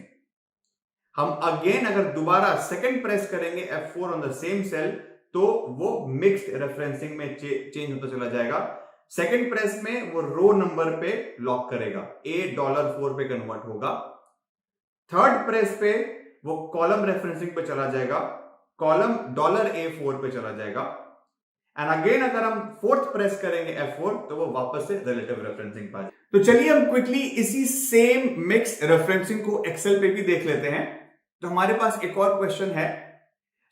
हम अगेन अगर दोबारा सेकंड प्रेस करेंगे F4 on the same cell तो वो मिक्स्ड रेफरेंसिंग में चेंज होता चला जाएगा। सेकंड प्रेस में वो रो नंबर पे लॉक करेगा, A $4 पे कन्वर्ट होगा। थर्ड प्रेस पे वो कॉलम रेफरेंसिंग पे चला जाएगा, कॉलम $A4 पे चला जाएगा, एंड अगेन अगर हम फोर्थ प्रेस करेंगे F4 तो वो वापस से रिलेटिव रेफरेंसिंग पा जाएगा। तो चलिए हम क्विकली इसी सेम मिक्स रेफरेंसिंग को एक्सेल पे भी देख लेते हैं। तो हमारे पास एक और क्वेश्चन है।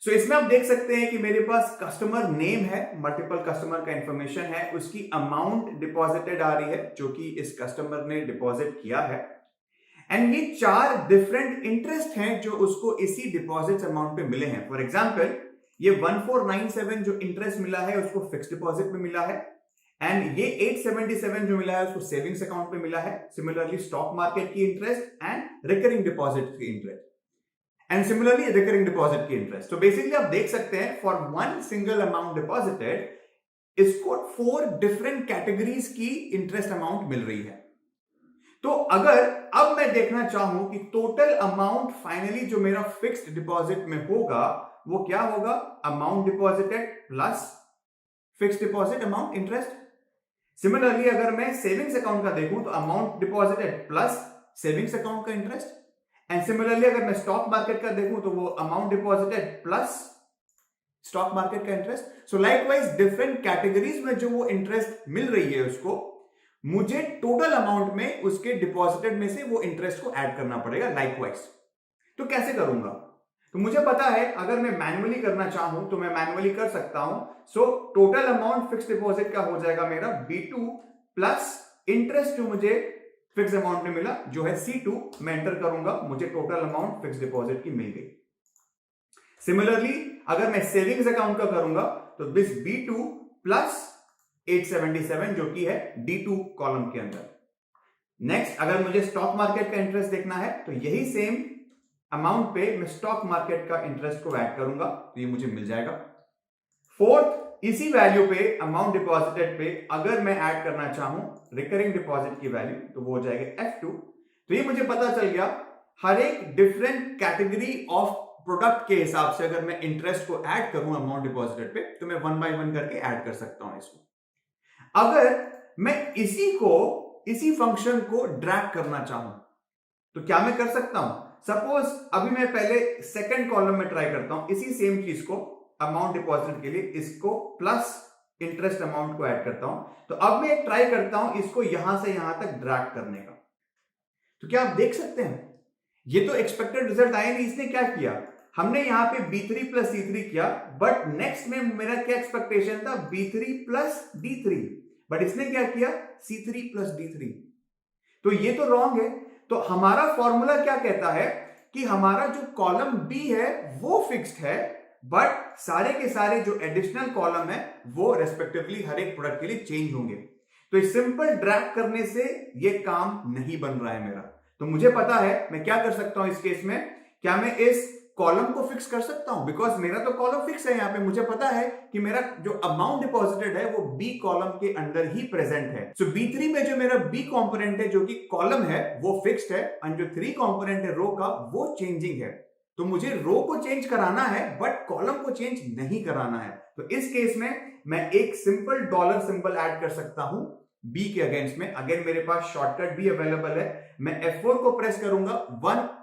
सो इसमें आप देख सकते हैं कि मेरे पास कस्टमर नेम है, मल्टीपल कस्टमर का इंफॉर्मेशन है, उसकी अमाउंट डिपॉजिटेड आ रही है जो कि इस कस्टमर ने डिपॉजिट किया है, एंड ये 4 डिफरेंट इंटरेस्ट हैं जो उसको इसी डिपॉजिट अमाउंट पे मिले हैं। फॉर एग्जांपल ये 1497 जो इंटरेस्ट मिला है उसको फिक्स्ड डिपॉजिट में मिला है, एंड ये 877 जो मिला है उसको सेविंग्स अकाउंट पे मिला है। सिमिलरली स्टॉक मार्केट की इंटरेस्ट एंड रिकरिंग डिपॉजिट की interest, and similarly recurring deposit की इंटरेस्ट। तो बेसिकली आप देख सकते हैं for one single amount deposited इसको 4 डिफरेंट कैटेगरीज की इंटरेस्ट अमाउंट मिल रही है। तो अगर अब मैं देखना चाहूं कि टोटल अमाउंट फाइनली जो मेरा फिक्स्ड डिपॉजिट में होगा वो क्या होगा, amount deposited plus fixed deposit amount interest. Similarly अगर मैं सेविंग्स अकाउंट का देखूं तो amount deposited plus savings account का इंटरेस्ट, एंड सिमिलरली अगर मैं स्टॉक मार्केट का देखूं तो वो amount deposited plus stock market का interest. So likewise different categories में जो वो इंटरेस्ट मिल रही है उसको मुझे टोटल अमाउंट में उसके डिपॉजिटेड में से वो इंटरेस्ट को ऐड करना पड़ेगा लाइकवाइज। तो कैसे करूंगा, तो मुझे पता है अगर मैं मैन्युअली करना चाहूं तो मैं मैन्युअली कर सकता हूं। So total amount fix deposit का हो जाएगा मेरा B2 प्लस इंटरेस्ट जो मुझे फिक्स अमाउंट में मिला जो है C2, मैं एंटर करूंगा, मुझे टोटल अमाउंट फिक्स डिपॉजिट की मिल गई। सिमिलरली अगर मैं सेविंग्स अकाउंट का करूंगा तो दिस B2 प्लस 877 जो कि है D2 कॉलम के अंदर। नेक्स्ट अगर मुझे स्टॉक मार्केट का इंटरेस्ट देखना है तो यही सेम अमाउंट पे मैं स्टॉक मार्केट का इंटरेस्ट को ऐड करूंगा तो ये मुझे मिल जाएगा। फोर्थ इसी वैल्यू पे अमाउंट डिपॉजिटेड पे अगर मैं ऐड करना चाहूं रिकरिंग डिपॉजिट की वैल्यू तो वो हो जाएगा F2। तो ये मुझे पता चल गया हर एक डिफरेंट कैटेगरी ऑफ प्रोडक्ट के हिसाब से अगर मैं इंटरेस्ट को ऐड करूं अमाउंट डिपॉजिटेड पे तो मैं 1 बाय 1 करके ऐड कर सकता हूं इसको। अगर मैं इसी फंक्शन को ड्रैग करना चाहूं तो क्या मैं कर सकता हूं, सपोज अभी मैं पहले सेकंड कॉलम में ट्राई करता हूं इसी सेम चीज को अमाउंट डिपॉजिट के लिए इसको प्लस इंटरेस्ट अमाउंट को ऐड करता हूं। तो अब मैं ट्राई करता हूं इसको यहां से यहां तक ड्रैग करने का। तो क्या आप देख सकते हैं ये तो एक्सपेक्टेड रिजल्ट आया नहीं, इसने क्या किया, हमने यहां पे B3 प्लस C3 किया बट नेक्स्ट में मेरा क्या एक्सपेक्टेशन था B3 प्लस D3, बट इसने क्या किया C3 प्लस D3। तो ये तो रॉन्ग है। तो हमारा फॉर्मूला क्या कहता है कि हमारा जो कॉलम B है वो फिक्स्ड है बट सारे के सारे जो एडिशनल कॉलम है वो रेस्पेक्टिवली हर एक प्रोडक्ट के लिए चेंज होंगे। तो इस सिंपल ड्रैग करने से ये काम नहीं बन रहा है मेरा। तो मुझे पता है मैं क्या कर सकता हूं इस केस में, क्या मैं इस कॉलम को फिक्स कर सकता हूं, बिकॉज मेरा तो कॉलम फिक्स है। यहां पे मुझे पता है कि मेरा जो अमाउंट डिपॉजिटेड है वो B कॉलम के अंदर ही प्रेजेंट है। सो B3 में जो मेरा B कंपोनेंट है जो कि कॉलम है वो फिक्स्ड है एंड जो 3 कंपोनेंट है रो का वो चेंजिंग है। तो मुझे रो को चेंज कराना है बट कॉलम को चेंज नहीं कराना है। तो इस केस में मैं एक सिंपल डॉलर सिंबल ऐड कर सकता हूं B के अगेंस्ट में। अगेन मेरे पास शॉर्टकट भी अवेलेबल है, मैं F4 को प्रेस करूंगा,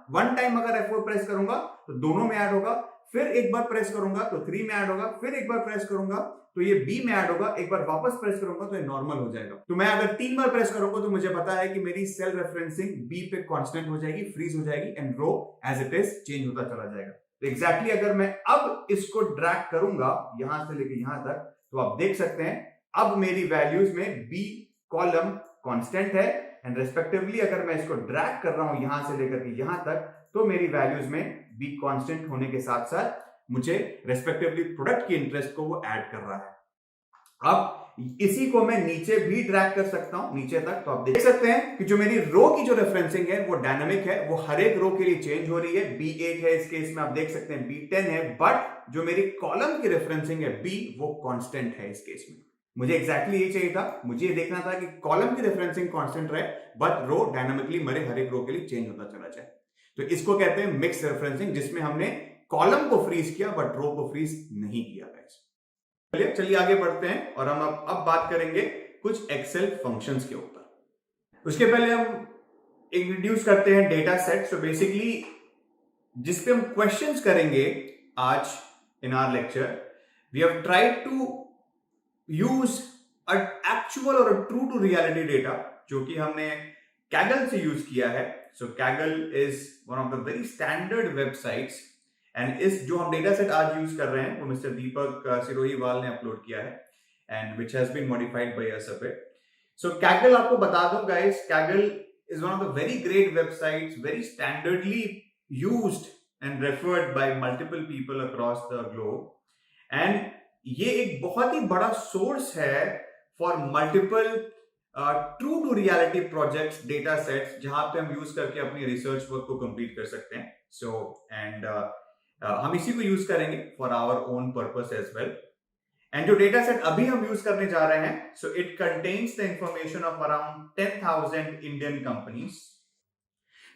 वन टाइम अगर F4 प्रेस करूंगा तो दोनों में ऐड होगा, फिर एक बार प्रेस करूंगा तो 3 में ऐड होगा, फिर एक बार प्रेस करूंगा तो ये B में ऐड होगा, एक बार वापस प्रेस करूंगा तो ये नॉर्मल हो जाएगा। तो मैं अगर 3 बार प्रेस करूंगा तो मुझे पता है कि मेरी सेल रेफरेंसिंग B पे कांस्टेंट हो जाएगी, फ्रीज हो जाएगी and row as it is change होता चला जाएगा। तो एग्जैक्टली अगर मैं अब इसको ड्रैग करूंगा यहां से लेके यहां तक तो आप देख सकते हैं अब मेरी वैल्यूज में B कॉलम कांस्टेंट है एंड रेस्पेक्टिवली अगर मैं इसको ड्रैग कर रहा हूं यहां से लेकर के यहां तक तो मेरी वैल्यूज में B कांस्टेंट होने के साथ साथ मुझे रेस्पेक्टिवली प्रोडक्ट की इंटरेस्ट को वो ऐड कर रहा है। अब इसी को मैं नीचे भी ड्रैग कर सकता हूं नीचे तक। तो आप देख सकते हैं कि जो मेरी रो की जो रेफरेंसिंग है वो डायनामिक है, वो हर एक रो के लिए चेंज हो रही है। B8 है इस केस में, आप देख सकते हैं B10 है, बट जो मेरी कॉलम की रेफरेंसिंग है B वो कांस्टेंट है इस केस में। मुझे एग्जैक्टली यही चाहिए था, मुझे ये देखना था कि कॉलम की रेफरेंसिंग कांस्टेंट रहे बट रो डायनामिकली मेरे हर एक रो के लिए चेंज होता चला जाए। तो इसको कहते हैं मिक्स रेफरेंसिंग, जिसमें हमने कॉलम को फ्रीज किया बट रो को फ्रीज नहीं किया। चलिए आगे बढ़ते हैं और हम अब बात करेंगे कुछ एक्सेल फंक्शंस के ऊपर। उसके पहले हम इंट्रोड्यूस करते हैं डेटा सेट। सो बेसिकली जिस पे हम क्वेश्चंस करेंगे आज in our lecture, we have tried to use a actual और ट्रू टू रियलिटी डेटा जो कि हमने Kaggle से यूज किया है। So Kaggle is one of the very standard websites and इस जो हम डेटा सेट आज यूज कर रहे हैं वो मिस्टर दीपक सिरोहीवाल ने अपलोड किया है and which has been modified by us a bit. So Kaggle आपको बता दूं guys, Kaggle is one of the very great websites, very standardly used and referred by multiple people across the globe and ये एक बहुत ही बड़ा source है for multiple true to reality projects, data sets जहां पे हम यूज करके अपनी रिसर्च वर्क को कंप्लीट कर सकते हैं। सो एंड हम इसी को यूज करेंगे for our own purpose as well. And जो डेटा सेट अभी हम यूज करने जा रहे हैं, so it contains the information of around 10,000 Indian companies.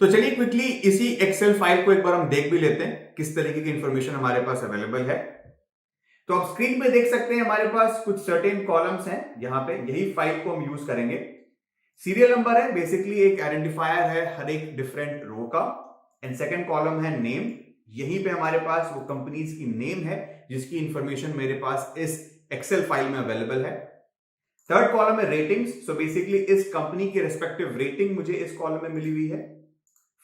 तो चलिए क्विकली इसी एक्सेल फाइल को एक बार हम देख भी लेते हैं किस तरीके की इंफॉर्मेशन हमारे पास अवेलेबल है। तो आप स्क्रीन पे देख सकते हैं हमारे पास कुछ सर्टेन कॉलम्स हैं, यहां पे यही फाइल को हम यूज करेंगे। सीरियल नंबर है, बेसिकली एक आइडेंटिफायर है हर एक डिफरेंट रो का। एंड सेकंड कॉलम है नेम, यहीं पे हमारे पास वो कंपनीज की नेम है जिसकी इंफॉर्मेशन मेरे पास इस एक्सेल फाइल में अवेलेबल है। थर्ड कॉलम है रेटिंग्स, सो बेसिकली इस कंपनी की रेस्पेक्टिव रेटिंग मुझे इस कॉलम में मिली हुई है।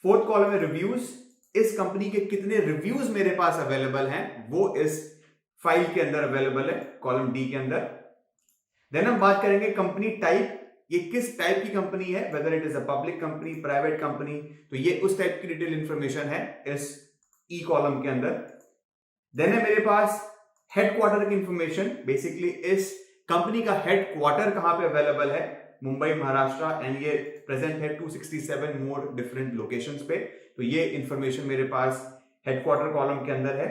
फोर्थ कॉलम है रिव्यूज, इस कंपनी के कितने रिव्यूज मेरे पास अवेलेबल हैं वो इस फाइल के अंदर अवेलेबल है, कॉलम डी के अंदर। देन हम बात करेंगे कंपनी टाइप, ये किस टाइप की कंपनी है, weather it is a public company, private company, तो ये उस टाइप की डिटेल इंफॉर्मेशन है इस ई कॉलम के अंदर। देन है मेरे पास हेडक्वार्टर की इंफॉर्मेशन, बेसिकली इस कंपनी का हेडक्वार्टर कहां पे अवेलेबल है, मुंबई महाराष्ट्र, एंड ये प्रेजेंट है 267 मोर डिफरेंट लोकेशंस पे, तो ये इंफॉर्मेशन मेरे पास हेडक्वार्टर कॉलम के अंदर है।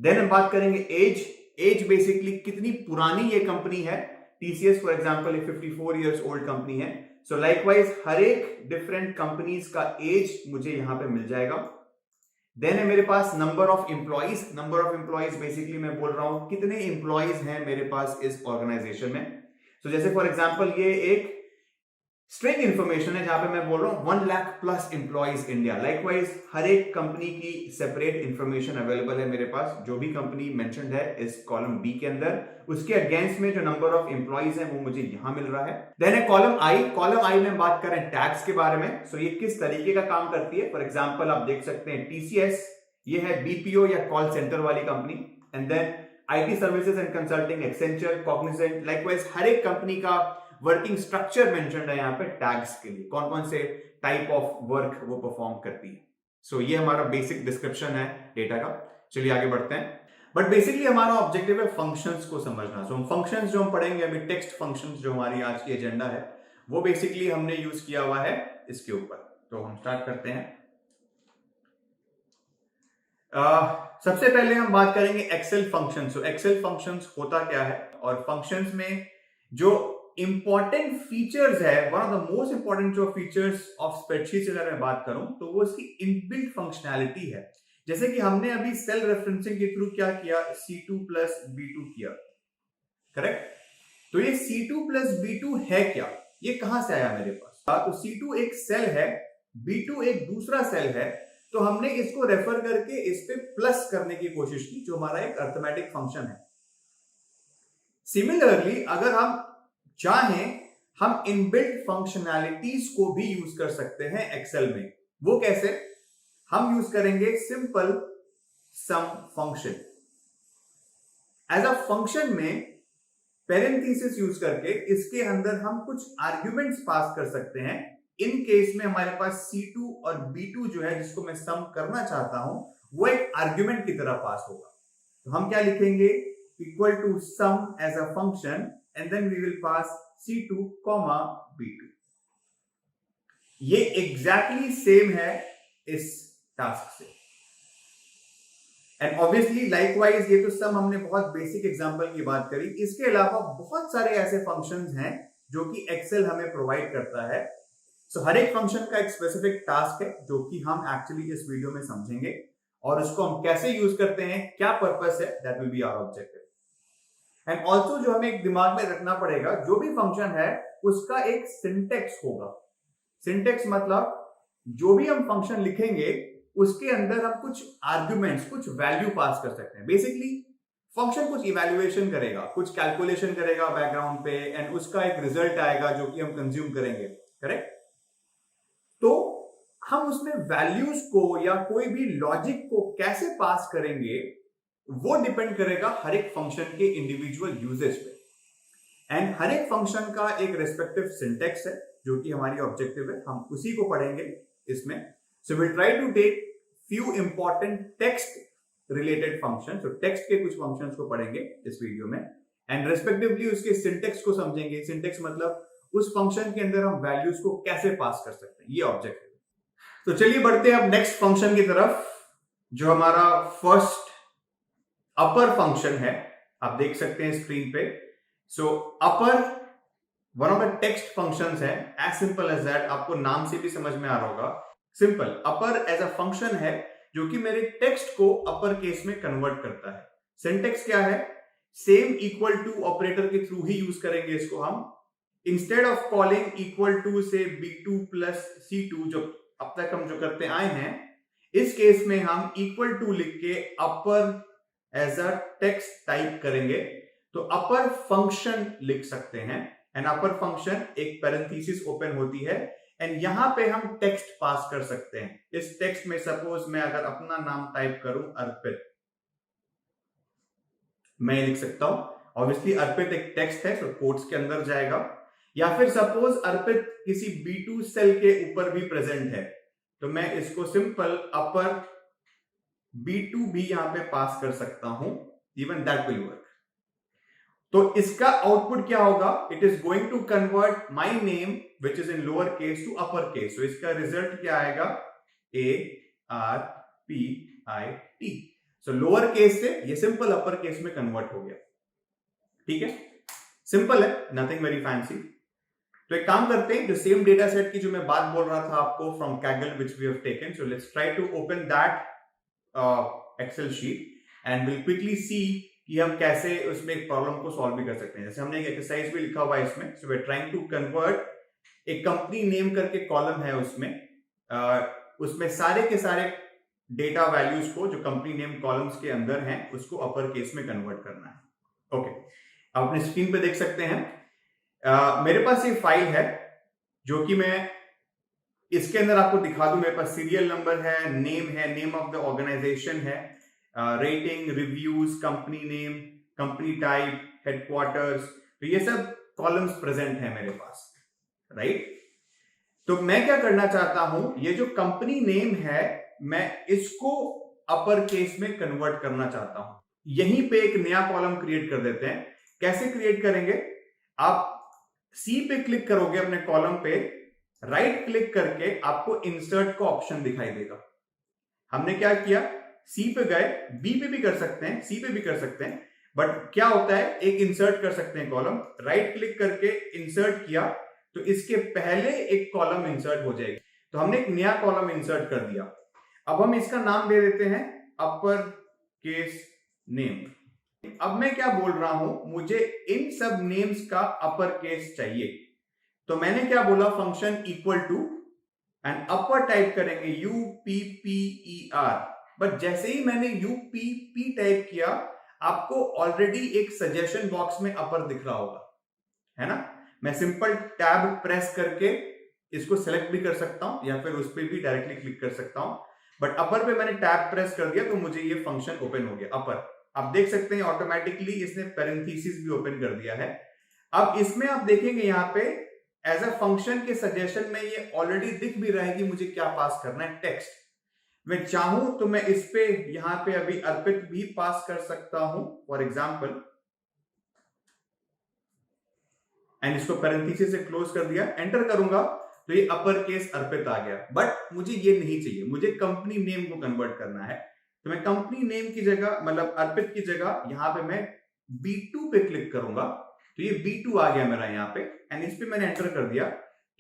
देन हम बात करेंगे एज, एज बेसिकली कितनी पुरानी ये कंपनी है, टीसीएस फॉर एग्जांपल एक 54 इयर्स ओल्ड कंपनी है, सो लाइकवाइज हर एक डिफरेंट कंपनीज का एज मुझे यहां पे मिल जाएगा। देन है मेरे पास number of employees, number of employees basically मैं बोल रहा हूं कितने एम्प्लॉइज हैं मेरे पास इस ऑर्गेनाइजेशन में। सो जैसे फॉर एग्जांपल ये एक स्ट्रिंग इंफॉर्मेशन है जहां पे मैं बोल रहा हूं 1 lakh plus employees India. Likewise हर एक कंपनी की सेपरेट इंफॉर्मेशन अवेलेबल है मेरे पास, जो भी कंपनी मेंशन्ड है इस कॉलम बी के अंदर, उसके अगेंस्ट में जो नंबर ऑफ एम्प्लॉइज है वो मुझे यहां मिल रहा है। देन है कॉलम आई, कॉलम आई में बात करें टैक्स के बारे में, सो ये किस तरीके का काम करती है। फॉर एग्जाम्पल आप देख सकते हैं टीसीएस, ये है बीपीओ या कॉल सेंटर वाली company, and then IT services and consulting, Accenture, Cognizant, likewise हर एक कंपनी का वर्किंग स्ट्रक्चर मेंशन्ड है यहाँ पे टैग्स के लिए, कौन कौन से टाइप ऑफ वर्क वो परफॉर्म करती है। सो ये हमारा बेसिक डिस्क्रिप्शन है डेटा का। चलिए आगे बढ़ते हैं। बट बेसिकली हमारा ऑब्जेक्टिव है फंक्शंस को समझना। सो हम फंक्शंस जो हम पढ़ेंगे अभी, टेक्स्ट फंक्शंस जो हमारी आज की एजेंडा है, वो बेसिकली हमने यूज किया हुआ है इसके ऊपर। तो हम स्टार्ट करते हैं। सबसे पहले हम बात करेंगे एक्सेल फंक्शंस। सो एक्सेल फंक्शंस होता क्या है, और फंक्शंस में जो इंपॉर्टेंट फीचर्स है, one of the most important जो फीचर्स ऑफ स्प्रेडशीट अगर मैं बात करूं तो वो इसकी इनबिल्ट फंक्शनैलिटी है। जैसे कि हमने अभी सेल रेफरेंसिंग के थ्रू क्या किया, C2 प्लस B2 किया, करेक्ट। तो ये C2 प्लस B2 है क्या, ये कहां से आया मेरे पास, तो C2 एक सेल है, B2 एक दूसरा सेल है, तो हमने इसको रेफर करके इस पे प्लस करने की कोशिश की, जो हमारा एक अरिथमेटिक फंक्शन है। सिमिलरली अगर हम चाहें, हम इनबिल्ट फंक्शनैलिटीज को भी यूज कर सकते हैं एक्सेल में। वो कैसे, हम यूज करेंगे simple sum function. As a function में पेरेंथेसिस यूज करके इसके अंदर हम कुछ आर्ग्यूमेंट्स पास कर सकते हैं। इन केस में हमारे पास C2 और B2 जो है, जिसको मैं सम करना चाहता हूं, वो एक आर्ग्यूमेंट की तरह पास होगा। तो हम क्या लिखेंगे, equal to sum as a function, and then we will pass C2, B2। ये एग्जैक्टली सेम है इस टास्क से। एंड ऑब्वियसली लाइकवाइज ये तो सम हमने बहुत बेसिक एग्जांपल की बात करी, इसके अलावा बहुत सारे ऐसे फंक्शंस हैं जो कि एक्सेल हमें प्रोवाइड करता है। सो हर एक फंक्शन का एक स्पेसिफिक टास्क है जो कि हम एक्चुअली इस वीडियो में समझेंगे, और उसको हम कैसे यूज करते हैं, क्या पर्पस है, that will be our objective. And also जो हमें एक दिमाग में रखना पड़ेगा, जो भी फंक्शन है उसका एक सिंटेक्स होगा। सिंटेक्स मतलब जो भी हम फंक्शन लिखेंगे उसके अंदर हम कुछ आर्ग्यूमेंट्स, कुछ वैल्यू पास कर सकते हैं। बेसिकली फंक्शन कुछ इवैल्यूएशन करेगा, कुछ कैलकुलेशन करेगा बैकग्राउंड पे, एंड उसका एक रिजल्ट आएगा जो कि हम कंज्यूम करेंगे, करेक्ट। तो हम उसमें वैल्यूज को या कोई भी लॉजिक को कैसे पास करेंगे वो डिपेंड करेगा हर एक फंक्शन के इंडिविजुअल यूजेज पे। एंड हर एक फंक्शन का एक रेस्पेक्टिव सिंटेक्स है जो कि हमारी ऑब्जेक्टिव है, हम उसी को पढ़ेंगे इसमें। So will try to take few important text related function, तो टेक्स्ट के कुछ फंक्शंस को पढ़ेंगे इस वीडियो में, एंड रेस्पेक्टिवली उसके सिंटेक्स को समझेंगे। सिंटेक्स मतलब उस फंक्शन के अंदर हम वैल्यूज को कैसे पास कर सकते हैं, ये ऑब्जेक्टिव। तो चलिए बढ़ते हैं अब नेक्स्ट फंक्शन की तरफ, जो हमारा फर्स्ट अपर फंक्शन है, आप देख सकते हैं स्क्रीन पे। So upper one of the text functions है, एज सिंपल एज दैट, आपको नाम से भी समझ में आ रहा होगा। Simple, upper as a function है जो कि मेरे टेक्स्ट को अपर केस में कन्वर्ट करता है। सिंटेक्स क्या है, सेम इक्वल टू ऑपरेटर के थ्रू ही यूज करेंगे इसको हम। Instead of calling equal to से B2 प्लस C2 जो अब तक हम जो करते आए हैं, इस केस में हम इक्वल टू लिख के upper as a text type करेंगे तो अपर फंक्शन लिख सकते हैं। एंड अपर फंक्शन एक पैरेंथेसिस ओपन होती है एंड यहां पे हम टेक्स्ट पास कर सकते हैं। इस टेक्स्ट में सपोज मैं अगर अपना नाम टाइप करूं अर्पित, मैं लिख सकता हूं। ऑब्वियसली अर्पित एक टेक्स्ट है तो कोट्स के अंदर जाएगा। या फिर सपोज अर्पित किसी B2 सेल के ऊपर भी प्रेजेंट है तो मैं इसको सिंपल अपर B2 भी यहां पे पास कर सकता हूं, इवन दैट विल वर्क। तो इसका आउटपुट क्या होगा, it is going to convert my name which is in lower case to upper case. तो इसका रिजल्ट क्या आएगा, ARPIT। सो लोअर केस से ये सिंपल अपर केस में कन्वर्ट हो गया। ठीक है, सिंपल है, नथिंग वेरी फैंसी। तो एक काम करते हैं, जो सेम डेटा सेट की जो मैं बात बोल रहा था आपको from Kaggle which we have taken, so let's try to open that Excel sheet and we'll quickly see कि हम कैसे उसमें एक प्रॉब्लम को सॉल्व भी कर सकते हैं। जैसे हमने एक एक्सरसाइज भी लिखा हुआ है इसमें, so we're trying to convert एक कंपनी नेम करके कॉलम है उसमें सारे के सारे डेटा वैल्यूज को जो कंपनी नेम कॉलम्स के अंदर हैं उसको अपर केस में कन्वर्ट करना है। ओके, आप अपने स्क्रीन पे देख सकते हैं। मेरे पास ये फाइल है जो कि मैं इसके अंदर आपको दिखा दूं। मेरे पास सीरियल नंबर है, नेम ऑफ द ऑर्गेनाइजेशन है, rating, reviews, company name, company type, headquarters, तो ये सब कॉलम्स प्रेजेंट है मेरे पास, राइट। तो मैं क्या करना चाहता हूं, ये जो कंपनी नेम है मैं इसको अपर केस में कन्वर्ट करना चाहता हूं। यहीं पे एक नया कॉलम क्रिएट कर देते हैं। कैसे क्रिएट करेंगे, आप C पे क्लिक करोगे अपने कॉलम पे, राइट क्लिक करके आपको इंसर्ट का ऑप्शन दिखाई देगा। हमने क्या किया, C पे गए, B पे भी कर सकते हैं, C पे भी कर सकते हैं, बट क्या होता है, एक इंसर्ट कर सकते हैं कॉलम, राइट क्लिक करके इंसर्ट किया तो इसके पहले एक कॉलम इंसर्ट हो जाएगी। तो हमने एक नया कॉलम इंसर्ट कर दिया। अब हम इसका नाम दे देते हैं अपर केस नेम। अब मैं क्या बोल रहा हूं, मुझे इन सब नेम्स का अपर केस चाहिए। तो मैंने क्या बोला, function equal to and upper type करेंगे UPPER। बट जैसे ही मैंने UPP टाइप किया आपको ऑलरेडी एक सजेशन बॉक्स में अपर दिख रहा होगा, है ना। मैं सिंपल टैब प्रेस करके इसको सेलेक्ट भी कर सकता हूं या फिर उस पर भी डायरेक्टली क्लिक कर सकता हूं। बट अपर पे मैंने टैब प्रेस कर दिया तो मुझे ये फंक्शन ओपन हो गया अपर। आप देख सकते हैं ऑटोमेटिकली इसने पैरेंथेसिस भी ओपन कर दिया है। अब इसमें आप देखेंगे यहाँ पे एज अ फंक्शन के सजेशन में ये ऑलरेडी दिख भी रहा है कि मुझे क्या पास करना है, टेक्स्ट। मैं चाहूं तो मैं इस पे यहां पे अभी अर्पित भी पास कर सकता हूं फॉर एग्जाम्पल, एंड इसको पैरेंथेसिस से क्लोज कर दिया, एंटर करूंगा तो ये अपर केस अर्पित आ गया। बट मुझे ये नहीं चाहिए, मुझे कंपनी नेम को कन्वर्ट करना है। तो मैं कंपनी नेम की जगह, मतलब अर्पित की जगह, यहां पे मैं B2 पे क्लिक करूंगा तो ये B2 आ गया मेरा यहाँ पे, एंड इस पे मैंने एंटर कर दिया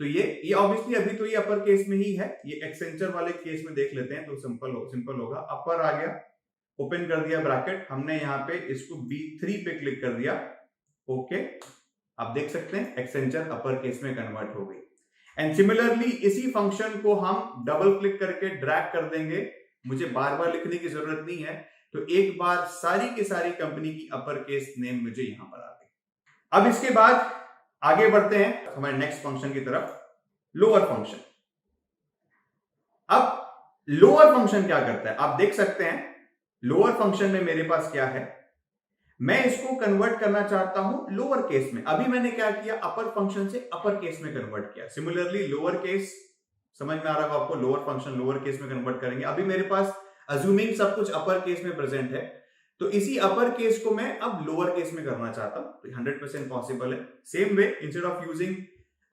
तो ये ऑब्वियसली अभी तो ये अपर केस में ही है। ये एक्सेंचर वाले केस में देख लेते हैं तो सिंपल होगा, अपर आ गया, ओपन कर दिया ब्रैकेट, हमने यहाँ पे इसको B3 पे क्लिक कर दिया, ओके। आप देख सकते हैं एक्सेंचर अपर केस में कन्वर्ट हो गई। एंड सिमिलरली इसी फंक्शन को हम डबल क्लिक करके ड्रैग कर देंगे, मुझे बार बार लिखने की जरूरत नहीं है, तो एक बार सारी की सारी कंपनी की अपर केस नेम मुझे यहां पर आ गई। अब इसके बाद आगे बढ़ते हैं हमारे नेक्स्ट फंक्शन की तरफ, लोअर फंक्शन। अब लोअर फंक्शन क्या करता है, आप देख सकते हैं लोअर फंक्शन में मेरे पास क्या है, मैं इसको कन्वर्ट करना चाहता हूं लोअर केस में। अभी मैंने क्या किया, अपर फंक्शन से अपर केस में कन्वर्ट किया। सिमिलरली लोअर केस, समझ में आ रहा होगा आपको, लोअर फंक्शन लोअर केस में कन्वर्ट करेंगे। अभी मेरे पास अज्यूमिंग सब कुछ अपर केस में प्रेजेंट है, तो इसी अपर केस को मैं अब लोअर केस में करना चाहता हूं, तो 100% पॉसिबल है। Same way, instead of using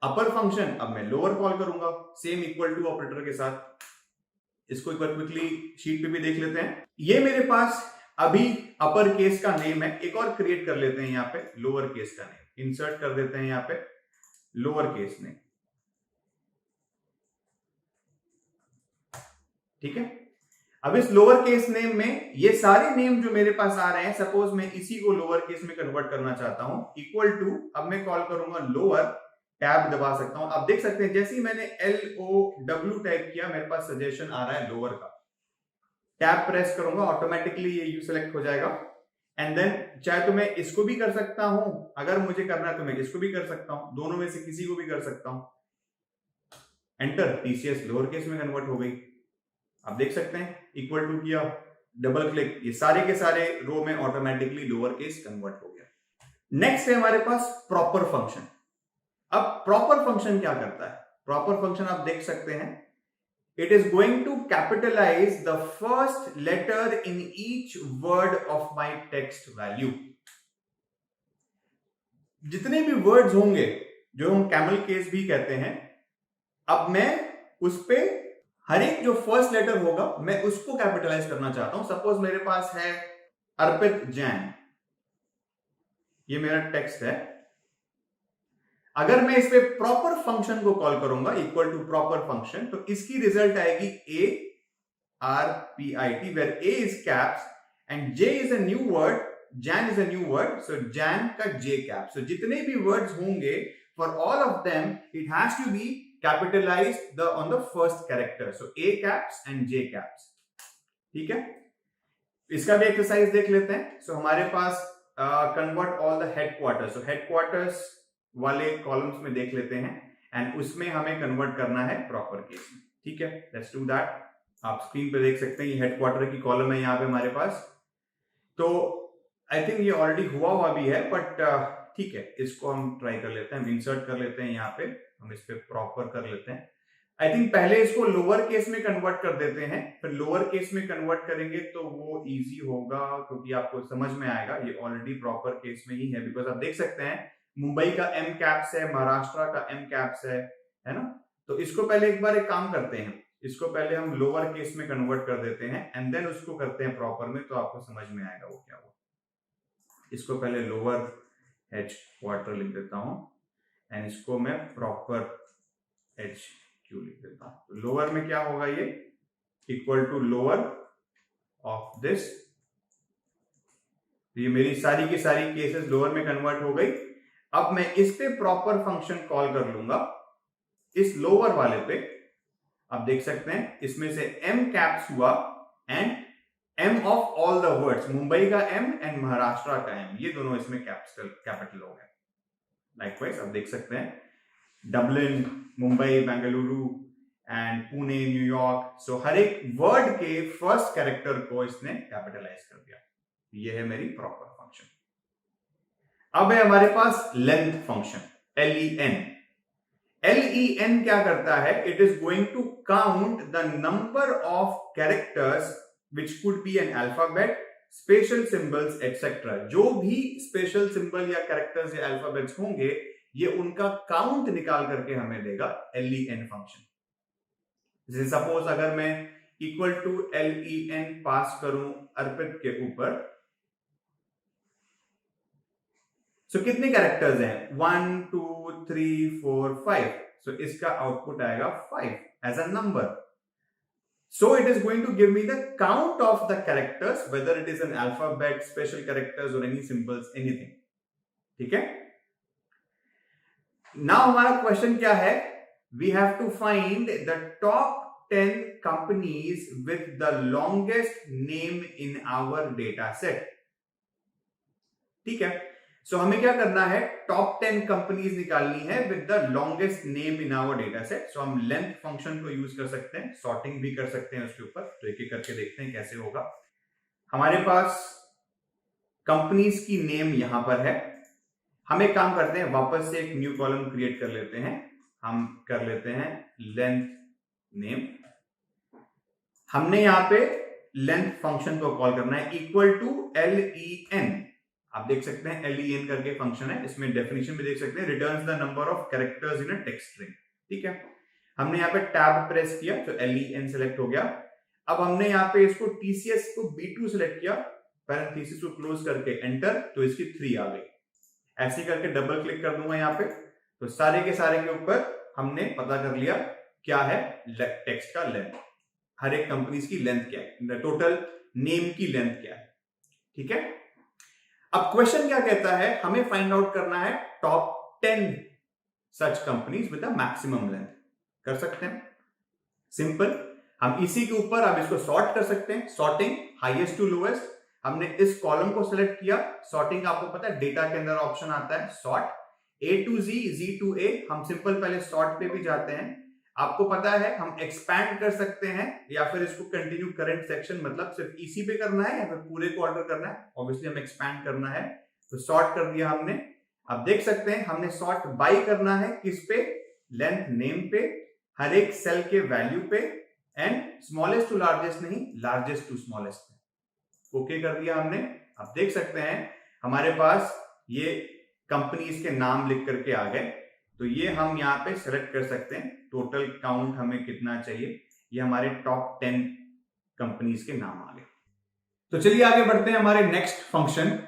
upper function अब मैं लोअर कॉल करूंगा सेम इक्वल टू ऑपरेटर के साथ। इसको एक बार क्विकली शीट पे भी देख लेते हैं। ये मेरे पास अभी अपर केस का नेम है, एक और क्रिएट कर लेते हैं यहाँ पे लोअर केस का नेम, इंसर्ट कर देते हैं यहाँ पे लोअर केस नेम, ठीक है। अब इस लोअर केस नेम में ये सारे नेम जो मेरे पास आ रहे हैं, सपोज मैं इसी को लोअर केस में कन्वर्ट करना चाहता हूं, इक्वल टू, अब मैं कॉल करूंगा लोअर, टैब दबा सकता हूं। आप देख सकते हैं जैसे ही मैंने LOW टाइप किया मेरे पास सजेशन आ रहा है लोअर का, टैब प्रेस करूंगा ऑटोमेटिकली ये यू सेलेक्ट हो जाएगा। एंड देन चाहे तो मैं इसको भी कर सकता हूं, अगर मुझे करना है तो मैं इसको भी कर सकता हूं, दोनों में से किसी को भी कर सकता हूं। एंटर, TCS लोअर केस में कन्वर्ट हो गई। आप देख सकते हैं इक्वल टू किया, डबल क्लिक, ये सारे के सारे रो में ऑटोमेटिकली लोअर केस कन्वर्ट हो गया। नेक्स्ट है हमारे पास प्रॉपर फंक्शन। अब प्रॉपर फंक्शन क्या करता है? प्रॉपर फंक्शन आप देख सकते हैं, it is going to capitalize the first letter in each word of my text value। जितने भी वर्ड्स होंगे जो हम कैमल केस भी कहते हैं, अब मैं उस पे हर एक जो फर्स्ट लेटर होगा मैं उसको कैपिटलाइज करना चाहता हूं। सपोज मेरे पास है अर्पित जैन, ये मेरा टेक्स्ट है। अगर मैं इस पे प्रॉपर फंक्शन को कॉल करूंगा, इक्वल टू प्रॉपर फंक्शन, तो इसकी रिजल्ट आएगी ARPIT, where A is caps and J is a new word, Jain is a new word, so Jain का J कैप। सो जितने भी वर्ड्स होंगे, for all of them it has to be capitalized on the first character, so A caps and J caps, ठीक है। इसका भी exercise देख लेते हैं। सो हमारे पास convert all the headquarters, so headquarters वाले कॉलम्स में देख लेते हैं एंड उसमें हमें कन्वर्ट करना है प्रॉपर केस में, ठीक है। Let's do that. आप स्क्रीन पे देख सकते हैं ये हेडक्वार्टर की कॉलम है यहाँ पे हमारे पास। तो आई थिंक ये ऑलरेडी हुआ भी है, बट ठीक है, इसको हम ट्राई कर लेते हैं, हम इंसर्ट कर लेते हैं यहाँ पे, हम इस पे प्रॉपर कर लेते हैं। आई थिंक पहले इसको लोअर केस में कन्वर्ट कर देते हैं, फिर लोअर केस में कन्वर्ट करेंगे तो वो इजी होगा, क्योंकि आपको समझ में आएगा ये ऑलरेडी प्रॉपर केस में ही है। बिकॉज आप देख सकते हैं मुंबई का M कैप्स है, महाराष्ट्र का M कैप्स है ना। तो इसको पहले एक बार एक काम करते हैं, इसको पहले हम लोअर केस में कन्वर्ट कर देते हैं एंड देन उसको करते हैं प्रॉपर में, तो आपको समझ में आएगा वो क्या हुआ। इसको पहले लोअर हेडक्वार्टर लिख देता हूं एंड इसको मैं प्रॉपर HQ लिख देता हूं। तो लोअर में क्या होगा, ये equal to lower of this, ये मेरी सारी की सारी केसेस लोअर में कन्वर्ट हो गई। अब मैं इस पे प्रॉपर फंक्शन कॉल कर लूंगा, इस लोअर वाले पे। आप देख सकते हैं इसमें से M कैप्स हुआ and M of all the words, Mumbai का M एंड महाराष्ट्र का M, ये दोनों इसमें कैपिटल हो गए। लाइकवाइज आप देख सकते हैं Dublin, Mumbai, Bengaluru and Pune, New York, so हर एक वर्ड के फर्स्ट कैरेक्टर को इसने कैपिटलाइज कर दिया। ये है मेरी प्रॉपर फंक्शन। अब है हमारे पास लेंथ फंक्शन, LEN। LEN क्या करता है? It is going to count the number of characters which could be an alphabet, special symbols etcetera. जो भी स्पेशल सिंबल या कैरेक्टर्स या अल्फाबेट्स होंगे, ये उनका काउंट निकाल करके हमें देगा LEN फंक्शन। जैसे सपोज अगर मैं इक्वल टू LEN पास करूं अर्पित के ऊपर, सो कितने कैरेक्टर्स हैं? 1 2 3 4 5, सो इसका आउटपुट आएगा 5 as a number. So it is going to give me the count of the characters, whether it is an alphabet, special characters और एनी सिंबल्स, एनीथिंग, ठीक है। नाउ हमारा क्वेश्चन क्या है? We have to find the top 10 companies with the longest name in our data set, ठीक है। सो हमें क्या करना है? टॉप 10 कंपनीज निकालनी है with the longest name in our data set. So हम लेंथ फंक्शन को यूज कर सकते हैं, सॉर्टिंग भी कर सकते हैं उसके ऊपर। तो एक एक करके देखते हैं कैसे होगा। हमारे पास कंपनीज की नेम यहां पर है। हम एक काम करते हैं, वापस से एक न्यू कॉलम क्रिएट कर लेते हैं। हम कर लेते हैं लेंथ नेम। हमने यहां पे लेंथ फंक्शन को कॉल करना है इक्वल टू LEN। आप देख सकते हैं LEN करके फंक्शन है, इसमें डेफिनेशन भी देख सकते हैं, returns the number of characters in a text string, ठीक है। हमने यहाँ पे टैब प्रेस किया तो LEN सेलेक्ट हो गया। अब हमने यहाँ पे इसको TCS को B2 सेलेक्ट किया पैरेंथेसिस को क्लोज करके एंटर, तो इसकी 3 आ गई। ऐसे करके डबल क्लिक कर दूंगा यहाँ पे, तो सारे के सारे के ऊपर हमने पता कर लिया क्या है टेक्स्ट का लेंथ, हर एक कंपनीज की लेंथ क्या है, टोटल नेम की लेंथ क्या है। ठीक है, अब क्वेश्चन क्या कहता है, हमें फाइंड आउट करना है top 10 such companies with the maximum length. कर सकते हैं, सिंपल, हम इसी के ऊपर अब इसको सॉर्ट कर सकते हैं, सॉर्टिंग हाईएस्ट टू लोएस्ट। हमने इस कॉलम को सिलेक्ट किया, सॉर्टिंग आपको पता है डेटा के अंदर ऑप्शन आता है sort, A to Z, Z to A। हम सिंपल पहले सॉर्ट पे भी जाते हैं, आपको पता है हम एक्सपैंड कर सकते हैं या फिर इसको कंटिन्यू करंट सेक्शन, मतलब सिर्फ इसी पे करना है या फिर पूरे को ऑर्डर करना है। ऑब्वियसली हमें एक्सपैंड करना है, तो सॉर्ट कर दिया हमने। अब देख सकते हैं हमने सॉर्ट बाय करना है किस पे, लेंथ नेम पे, हर एक सेल के वैल्यू पे, एंड स्मॉलेस्ट टू लार्जेस्ट नहीं, लार्जेस्ट टू स्मॉलेस्ट पे। ओके कर दिया हमने। अब देख सकते हैं हमारे पास ये कंपनीज के नाम लिख करके आ गए, तो ये हम यहाँ पे सिलेक्ट कर सकते हैं टोटल काउंट हमें कितना चाहिए। ये हमारे टॉप 10 कंपनीज के नाम आ गए। तो चलिए आगे बढ़ते हैं हमारे नेक्स्ट फंक्शन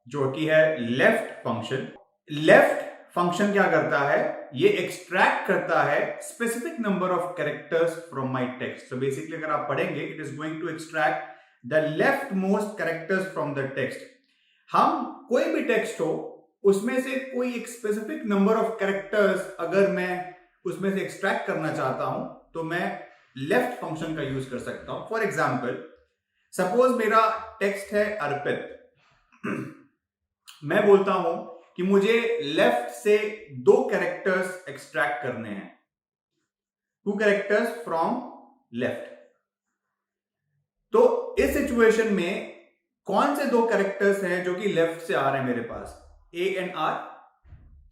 जो कि है लेफ्ट फंक्शन। लेफ्ट फंक्शन क्या करता है, ये एक्सट्रैक्ट करता है specific number of characters from my text. So basically अगर आप पढ़ेंगे, it is going to extract the left most characters from the text. हम कोई भी टेक्स्ट हो उसमें से कोई एक स्पेसिफिक नंबर ऑफ कैरेक्टर्स अगर मैं उसमें से एक्सट्रैक्ट करना चाहता हूं तो मैं लेफ्ट फंक्शन का यूज कर सकता हूं। फॉर एग्जाम्पल, सपोज मेरा टेक्स्ट है अर्पित, मैं बोलता हूं कि मुझे लेफ्ट से 2 कैरेक्टर्स एक्सट्रैक्ट करने हैं, 2 कैरेक्टर्स फ्रॉम लेफ्ट। तो इस सिचुएशन में कौन से 2 कैरेक्टर्स हैं जो कि लेफ्ट से आ रहे हैं मेरे पास, A एंड R,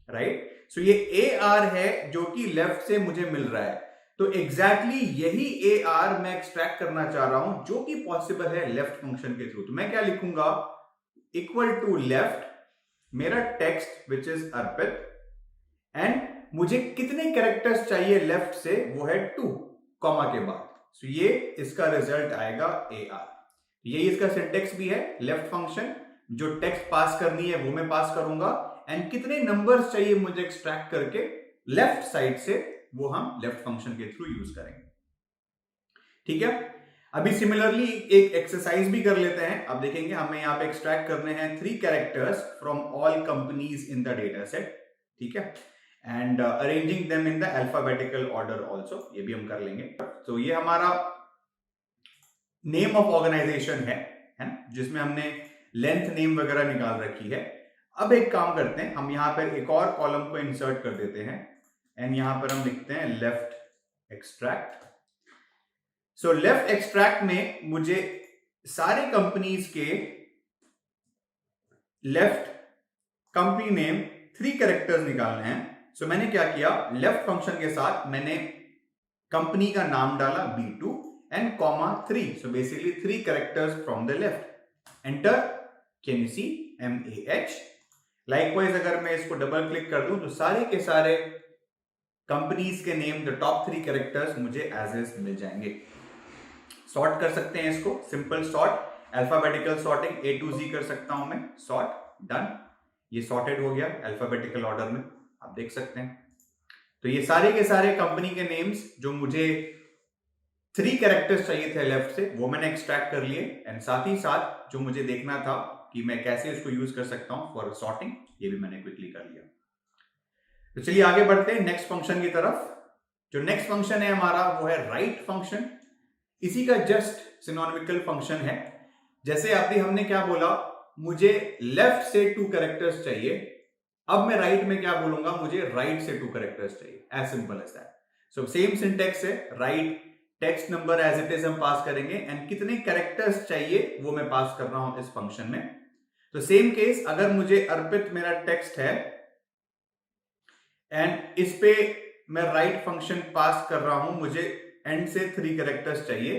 राइट। सो ये AR है जो कि लेफ्ट से मुझे मिल रहा है, तो एग्जैक्टली यही AR मैं एक्सट्रैक्ट करना चाह रहा हूं जो कि पॉसिबल है लेफ्ट फंक्शन के थ्रू। तो मैं क्या लिखूंगा, इक्वल टू लेफ्ट मेरा text which is Arpit, and मुझे कितने कैरेक्टर्स चाहिए लेफ्ट से, वो है 2 कॉमा के बाद। सो ये इसका रिजल्ट आएगा AR। यही इसका सिंटेक्स भी है, लेफ्ट फंक्शन जो टेक्स्ट पास करनी है वो मैं पास करूंगा, एंड कितने नंबर्स चाहिए मुझे एक्सट्रैक्ट करके लेफ्ट साइड से, वो हम लेफ्ट फंक्शन के थ्रू यूज करेंगे। ठीक है, अभी सिमिलरली एक एक्सरसाइज भी कर लेते हैं। अब देखेंगे हमें यहाँ पे एक्सट्रैक्ट करने हैं 3 characters from all companies in the data set. ठीक है, and arranging them in the alphabetical order also, ये भी हम कर लेंगे। तो ये हमारा नेम ऑफ ऑर्गेनाइजेशन है ना, जिसमें हमने लेंथ नेम वगैरह निकाल रखी है। अब एक काम करते हैं, हम यहां पर एक और कॉलम को इंसर्ट कर देते हैं, एंड यहां पर हम लिखते हैं left extract. So left extract में मुझे सारे कंपनीज के लेफ्ट कंपनी नेम 3 कैरेक्टर्स निकालने हैं। सो मैंने क्या किया, लेफ्ट फंक्शन के साथ मैंने कंपनी का नाम डाला B2 and comma 3। So basically 3 characters from the left, enter, can you see MAH। Likewise अगर मैं इसको डबल क्लिक कर दूं तो सारे के सारे कंपनीज के नेम, द टॉप 3 कैरेक्टर्स मुझे एज इज मिल जाएंगे। सॉर्ट कर सकते हैं इसको, simple sort, alphabetical sorting A to Z कर सकता हूं मैं, सॉर्ट, डन। ये सॉर्टेड हो गया अल्फाबेटिकल ऑर्डर में, आप देख सकते हैं। तो ये सारे के सारे कंपनी के नेम्स जो मुझे 3 कैरेक्टर्स चाहिए थे लेफ्ट से, वो मैंने एक्सट्रैक्ट कर लिए, एंड साथ ही साथ जो मुझे देखना था कि मैं कैसे इसको यूज कर सकता हूं फॉर सॉर्टिंग, ये भी मैंने क्विकली कर लिया। तो चलिए आगे बढ़ते हैं नेक्स्ट फंक्शन की तरफ। जो नेक्स्ट फंक्शन है हमारा वो है राइट फंक्शन। इसी का जस्ट सिनोनिमिकल फंक्शन है। जैसे अभी हमने क्या बोला, मुझे लेफ्ट से 2 कैरेक्टर्स चाहिए, अब मैं राइट में क्या बोलूंगा, मुझे राइट से 2 कैरेक्टर्स चाहिए, as simple as that. So same syntax है, right text number as it is हम पास करेंगे, एंड कितने कैरेक्टर्स चाहिए वो मैं पास कर रहा हूं इस फंक्शन में। तो सेम केस, अगर मुझे अर्पित मेरा टेक्स्ट है एंड इस पे मैं राइट फंक्शन पास कर रहा हूं, मुझे एंड से 3 कैरेक्टर्स चाहिए,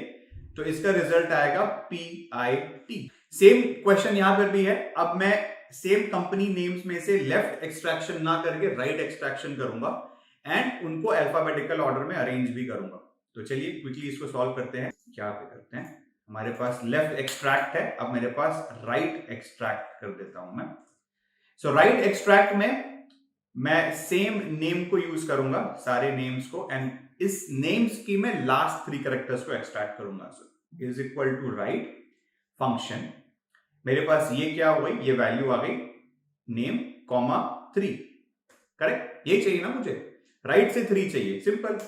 तो इसका रिजल्ट आएगा PIT। सेम क्वेश्चन यहां पर भी है। अब मैं सेम कंपनी नेम्स में से लेफ्ट एक्सट्रैक्शन ना करके राइट एक्सट्रैक्शन करूंगा, एंड उनको अल्फाबेटिकल ऑर्डर में अरेंज भी करूंगा। तो चलिए क्विकली इसको सॉल्व करते हैं। क्या पे करते हैं, हमारे पास लेफ्ट एक्सट्रैक्ट है, अब मेरे पास राइट एक्सट्रैक्ट कर देता हूं मैं। सो राइट एक्सट्रैक्ट में मैं सेम नेम को यूज करूंगा, सारे नेम्स को, एंड इस नेम्स की मैं लास्ट 3 कैरेक्टर्स को एक्सट्रैक्ट करूंगा। So is equal to right function, मेरे पास ये क्या हो गई, ये वैल्यू आ गई नेम कॉमा 3, करेक्ट, ये चाहिए ना मुझे, राइट से 3 चाहिए, सिंपल,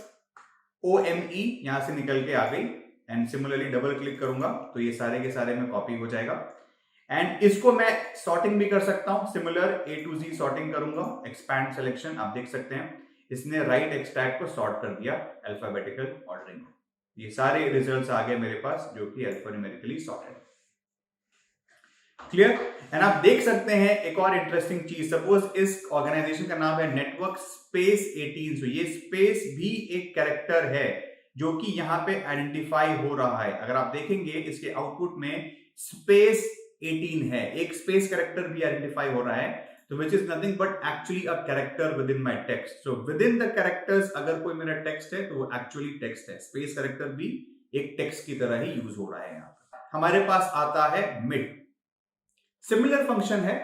OME यहां से निकल के आ गई, एंड सिमिलरली डबल क्लिक करूंगा तो ये सारे के सारे में कॉपी हो जाएगा। एंड इसको मैं सॉर्टिंग भी कर सकता हूं, similar A to Z sorting करूंगा, एक्सपैंड सिलेक्शन, आप देख सकते हैं इसने राइट एक्सट्रैक्ट को सॉर्ट कर दिया अल्फाबेटिकल ऑर्डरिंग। ये सारे रिजल्ट्स आ गए मेरे पास जो कि अल्फान्यूमेरिकली सॉर्टेड। क्लियर? एंड आप देख सकते हैं एक और इंटरेस्टिंग चीज, सपोज इस ऑर्गेनाइजेशन का नाम है नेटवर्क स्पेस 18, so ये स्पेस भी एक कैरेक्टर है जो कि यहां पे आइडेंटिफाई हो रहा है। अगर आप देखेंगे इसके आउटपुट में स्पेस 18 है, एक स्पेस कैरेक्टर भी आइडेंटिफाई हो रहा है, तो which is nothing but actually a character with in my text. So with in the characters अगर कोई मेरा टेक्स्ट है तो वो एक्चुअली टेक्स्ट है, स्पेस कैरेक्टर भी एक टेक्स्ट की तरह ही यूज हो रहा है। यहाँ पर हमारे पास आता है मिड, सिमिलर फंक्शन है,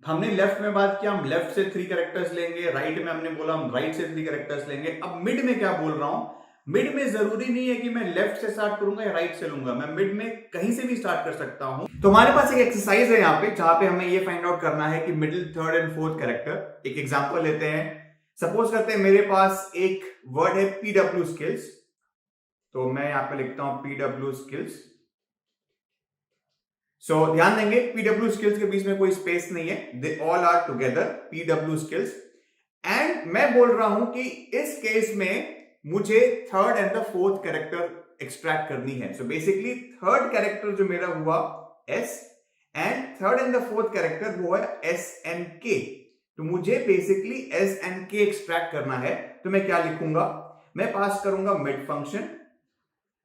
हमने लेफ्ट में बात किया, हम लेफ्ट से 3 कैरेक्टर्स लेंगे, राइट में हमने बोला हम राइट से 3 कैरेक्टर्स लेंगे। अब मिड में क्या बोल रहा हूं, मिड में जरूरी नहीं है कि मैं लेफ्ट से स्टार्ट करूंगा या राइट से लूंगा, मैं मिड में कहीं से भी स्टार्ट कर सकता हूं। तो हमारे पास एक एक्सरसाइज है यहाँ पे जहां पे हमें ये फाइंड आउट करना है कि middle, third and fourth character. एक एग्जांपल लेते हैं, सपोज करते हैं मेरे पास एक वर्ड है PW स्किल्स, तो मैं यहां पे लिखता हूं PW स्किल्स। सो ध्यान देंगे PW स्किल्स के बीच में कोई स्पेस नहीं है, they all are together PW skills. And मैं बोल रहा हूं कि इस केस में मुझे third and the fourth character extract करनी है। सो बेसिकली थर्ड कैरेक्टर जो मेरा हुआ S, and third and the fourth character वो है SNK। तो मुझे बेसिकली SNK एक्सट्रैक्ट करना है, तो मैं क्या लिखूंगा, मैं पास करूंगा मिड फंक्शन,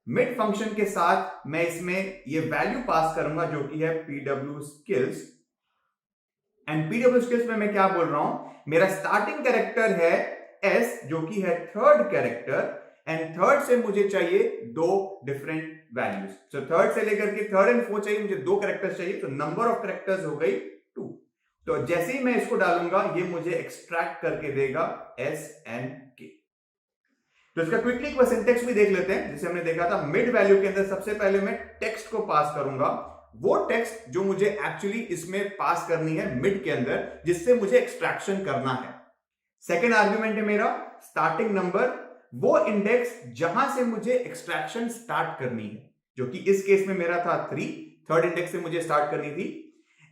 मिड फंक्शन के साथ मैं इसमें ये वैल्यू पास करूंगा जो कि है PW skills. And PW skills में मैं क्या बोल रहा हूं, मेरा स्टार्टिंग कैरेक्टर है S जो कि है थर्ड कैरेक्टर, एंड थर्ड से मुझे चाहिए 2 डिफरेंट वैल्यूज। सो थर्ड से लेकर के थर्ड एंड फोर्थ चाहिए मुझे 2 कैरेक्टर्स चाहिए, तो नंबर ऑफ कैरेक्टर्स हो गई 2। तो जैसे ही मैं इसको डालूंगा ये मुझे एक्सट्रैक्ट करके देगा SNK। तो इसका क्विकली एक सिंटेक्स भी देख लेते हैं, जिसे हमने देखा था मिड वैल्यू के अंदर सबसे पहले मैं टेक्स्ट को पास करूंगा, वो टेक्स्ट जो मुझे एक्चुअली इसमें पास करनी है मिड के अंदर, जिससे मुझे एक्सट्रैक्शन करना है। सेकेंड आर्ग्यूमेंट है मेरा स्टार्टिंग नंबर, वो इंडेक्स जहां से मुझे एक्सट्रैक्शन स्टार्ट करनी है, जो कि इस केस में मेरा था 3, थर्ड इंडेक्स से मुझे स्टार्ट करनी थी।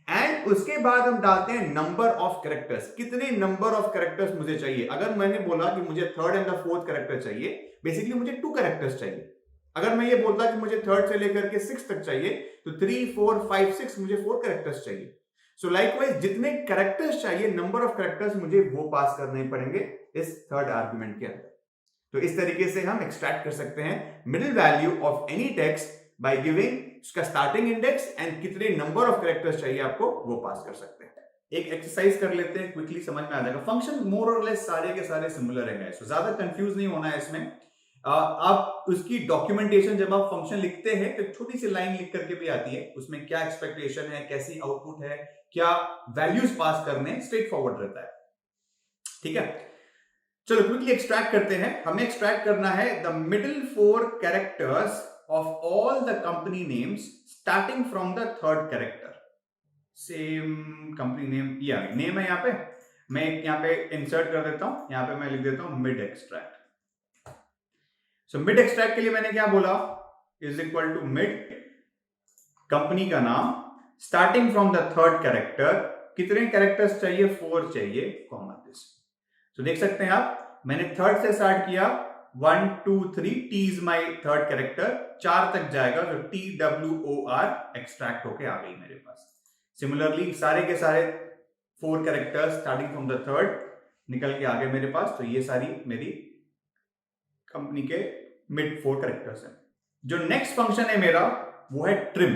एंड उसके बाद हम डालते हैं नंबर ऑफ कैरेक्टर्स, कितने नंबर ऑफ कैरेक्टर्स मुझे चाहिए। अगर मैंने बोला कि मुझे third and the fourth character चाहिए, बेसिकली मुझे 2 कैरेक्टर्स चाहिए। अगर मैं ये बोलता कि मुझे थर्ड से लेकर के 6 तक चाहिए, तो 3, 4, 5, 6 मुझे 4 कैरेक्टर्स चाहिए। सो लाइकवाइज जितने कैरेक्टर्स चाहिए, नंबर ऑफ कैरेक्टर्स मुझे वो पास करने पड़ेंगे इस थर्ड आर्गुमेंट के अंदर। तो इस तरीके से हम एक्सट्रैक्ट कर सकते हैं middle value of any text by giving उसका स्टार्टिंग इंडेक्स एंड कितने नंबर ऑफ कैरेक्टर्स चाहिए आपको वो पास कर सकते हैं। एक एक्सरसाइज कर लेते हैं, क्विकली समझ में आ जाएगा। फंक्शन मोर और लेस सारे के सारे सिमिलर है, सो ज्यादा कंफ्यूज नहीं होना है इसमें। आप उसकी डॉक्यूमेंटेशन जब आप फंक्शन लिखते हैं तो छोटी सी लाइन लिख करके भी आती है, उसमें क्या एक्सपेक्टेशन है, कैसी आउटपुट है, क्या वैल्यूज पास करने, स्ट्रेट फॉरवर्ड रहता है। ठीक है, चलो क्विकली एक्सट्रैक्ट करते हैं। हमें एक्सट्रैक्ट करना है the middle 4 characters of all the company names starting from the third character. Same company name, या नेम है यहाँ पे, मैं यहाँ पे इंसर्ट कर देता हूं, यहाँ पे मैं लिख देता हूं mid extract. So mid extract के लिए मैंने क्या बोला, is equal to mid company का नाम starting from the third character, कितने कैरेक्टर्स चाहिए, 4 चाहिए, कॉमा दिस। तो देख सकते हैं आप, मैंने थर्ड से स्टार्ट किया, 1 2 3, T is my third character, 4 तक जाएगा तो TWOR एक्सट्रैक्ट होके आ गई मेरे पास। सिमिलरली सारे के सारे 4 characters starting from the third निकल के आ गए मेरे पास, तो ये सारी मेरी कंपनी के मिड 4 कैरेक्टर्स हैं। जो नेक्स्ट फंक्शन है मेरा वो है ट्रिम।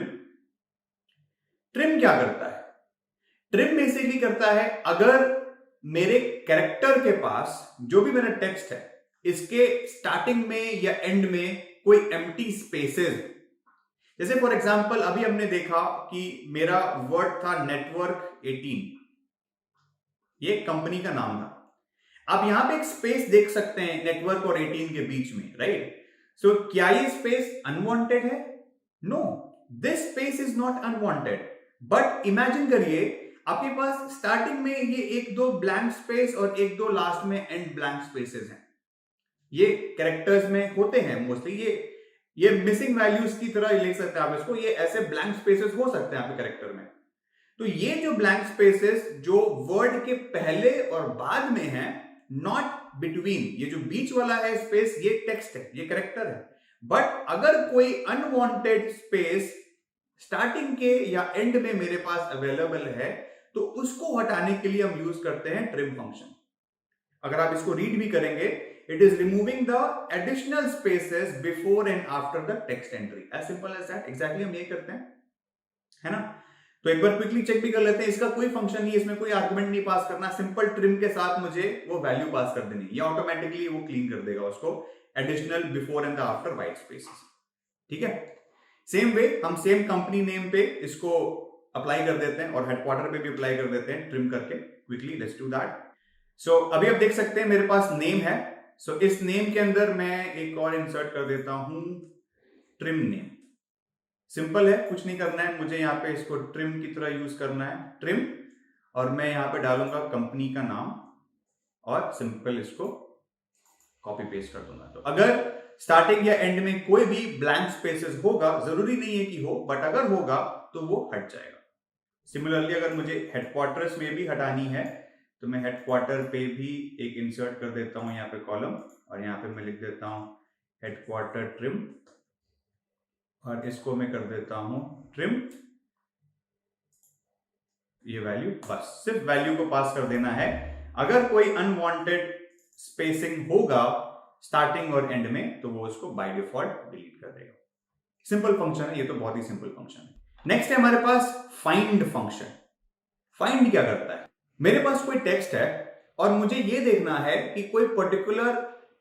ट्रिम क्या करता है, ट्रिम बेसिकली करता है अगर मेरे कैरेक्टर के पास जो भी मेरा टेक्स्ट है इसके स्टार्टिंग में या एंड में कोई एम्प्टी स्पेसेस, जैसे फॉर एग्जांपल अभी हमने देखा कि मेरा वर्ड था नेटवर्क 18, ये कंपनी का नाम था। आप यहां पे एक स्पेस देख सकते हैं नेटवर्क और 18 के बीच में, राइट? सो क्या ये स्पेस अनवांटेड है? No, this space is not unwanted. But imagine करिए आपके पास स्टार्टिंग में ये एक दो ब्लैंक स्पेस और एक दो लास्ट में एंड ब्लैंक स्पेसेस हैं। ये कैरेक्टर्स में होते हैं मोस्टली, ये मिसिंग वैल्यूज की तरह ले सकते हैं आप इसको, ये ऐसे ब्लैंक स्पेसेस हो सकते हैं आपके कैरेक्टर में। तो ये जो ब्लैंक स्पेसेस जो वर्ड के पहले और बाद में है, नॉट बिटवीन, ये जो बीच वाला है स्पेस, ये टेक्स्ट है, ये कैरेक्टर है। बट अगर कोई अनवांटेड स्पेस स्टार्टिंग के या एंड में मेरे पास अवेलेबल है, तो उसको हटाने के लिए हम यूज करते हैं ट्रिम फंक्शन। अगर आप इसको रीड भी करेंगे, it is removing the additional spaces before and after the text entry, as simple as that. Exactly हम ये करते हैं, है ना? तो एक बार क्विकली चेक भी कर लेते हैं। इसका कोई फंक्शन नहीं है, इसमें कोई आर्गुमेंट नहीं पास करना, सिंपल ट्रिम के साथ मुझे वो वैल्यू पास कर देनी, ये ऑटोमेटिकली वो क्लीन कर देगा उसको, additional before and after white spaces. ठीक है, सेम वे हम सेम कंपनी नेम पे इसको अप्लाई कर देते हैं और हेडक्वार्टर पे भी अप्लाई कर देते हैं ट्रिम करके। Quickly let's do that. So अभी आप देख सकते हैं मेरे पास नेम है। सो इस नेम के अंदर मैं एक और इंसर्ट कर देता हूं, ट्रिम नेम। सिंपल है, कुछ नहीं करना है मुझे, यहाँ पे इसको ट्रिम की तरह यूज करना है, ट्रिम, और मैं यहाँ पे डालूंगा कंपनी का नाम और सिंपल इसको कॉपी पेस्ट कर दूंगा। तो अगर स्टार्टिंग या एंड में कोई भी ब्लैंक स्पेसेस होगा, जरूरी नहीं है कि हो, बट अगर होगा तो वो हट जाएगा। सिमिलरली अगर मुझे हेडक्वार्टर्स में भी हटानी है, तो मैं हेडक्वार्टर पे भी एक इंसर्ट कर देता हूं यहाँ पे कॉलम, और यहाँ पे मैं लिख देता हूं हेडक्वार्टर ट्रिम, और इसको मैं कर देता हूं ट्रिम, ये वैल्यू, बस सिर्फ वैल्यू को पास कर देना है। अगर कोई अनवांटेड स्पेसिंग होगा स्टार्टिंग और एंड में, तो वो उसको बाय डिफॉल्ट डिलीट कर देगा। सिंपल फंक्शन है ये, तो बहुत ही सिंपल फंक्शन है। नेक्स्ट है हमारे पास फाइंड फंक्शन। फाइंड क्या करता है? मेरे पास कोई टेक्स्ट है और मुझे ये देखना है कि कोई पर्टिकुलर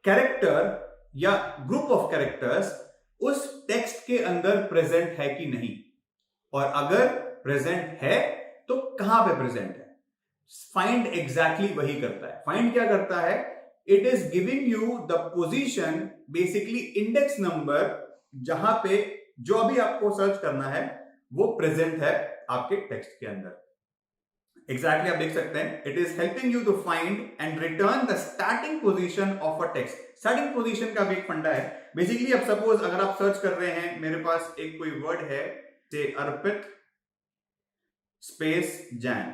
कैरेक्टर या ग्रुप ऑफ कैरेक्टर्स उस टेक्स्ट के अंदर प्रेजेंट है कि नहीं, और अगर प्रेजेंट है तो कहां पे प्रेजेंट है। फाइंड एग्जैक्टली वही करता है। फाइंड क्या करता है? It is giving you the position, basically index number, जहां पे जो अभी आपको सर्च करना है वो प्रेजेंट है आपके टेक्स्ट के अंदर। एग्जैक्टली आप देख सकते हैं, it is helping you to find and return the starting position of a text. Starting position का भी एक फंडा है। बेसिकली अब सपोज अगर आप सर्च कर रहे हैं, मेरे पास एक कोई वर्ड है, से अर्पित स्पेस जैन,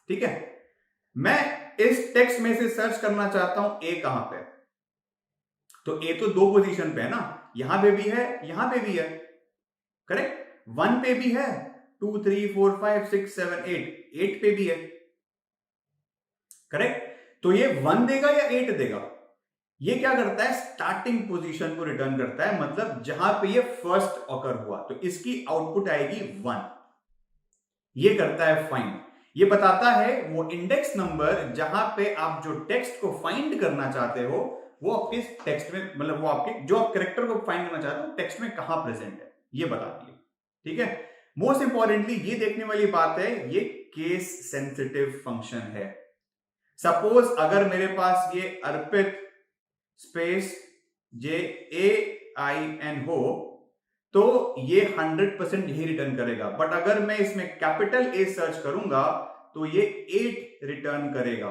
ठीक है, मैं इस टेक्स्ट में से सर्च करना चाहता हूं ए कहां पे, तो ए तो दो पोजीशन पे है ना, यहां पे भी है, यहां पे भी है, करेक्ट, 1 पे भी है, 2 3 4 5 6 7 8 पे भी है, करेक्ट। तो ये 1 देगा या 8 देगा? ये क्या करता है? स्टार्टिंग पोजीशन को रिटर्न करता है, मतलब जहां पे ये फर्स्ट ऑकर हुआ, तो इसकी आउटपुट आएगी 1। ये करता है फाइंड। ये बताता है वो इंडेक्स नंबर जहां पे आप जो टेक्स्ट को फाइंड करना चाहते हो, वो आपके टेक्स्ट में, मतलब वो आपके जो आप कैरेक्टर को फाइंड करना चाहते हो टेक्स्ट में कहां प्रेजेंट है, ये बताती है। ठीक है, मोस्ट इंपॉर्टेंटली ये देखने वाली बात है, ये केस सेंसिटिव फंक्शन है। सपोज अगर मेरे पास ये अर्पित स्पेस JAIN हो, तो ये 100% यही रिटर्न करेगा। बट अगर मैं इसमें कैपिटल A सर्च करूंगा तो ये 8 रिटर्न करेगा।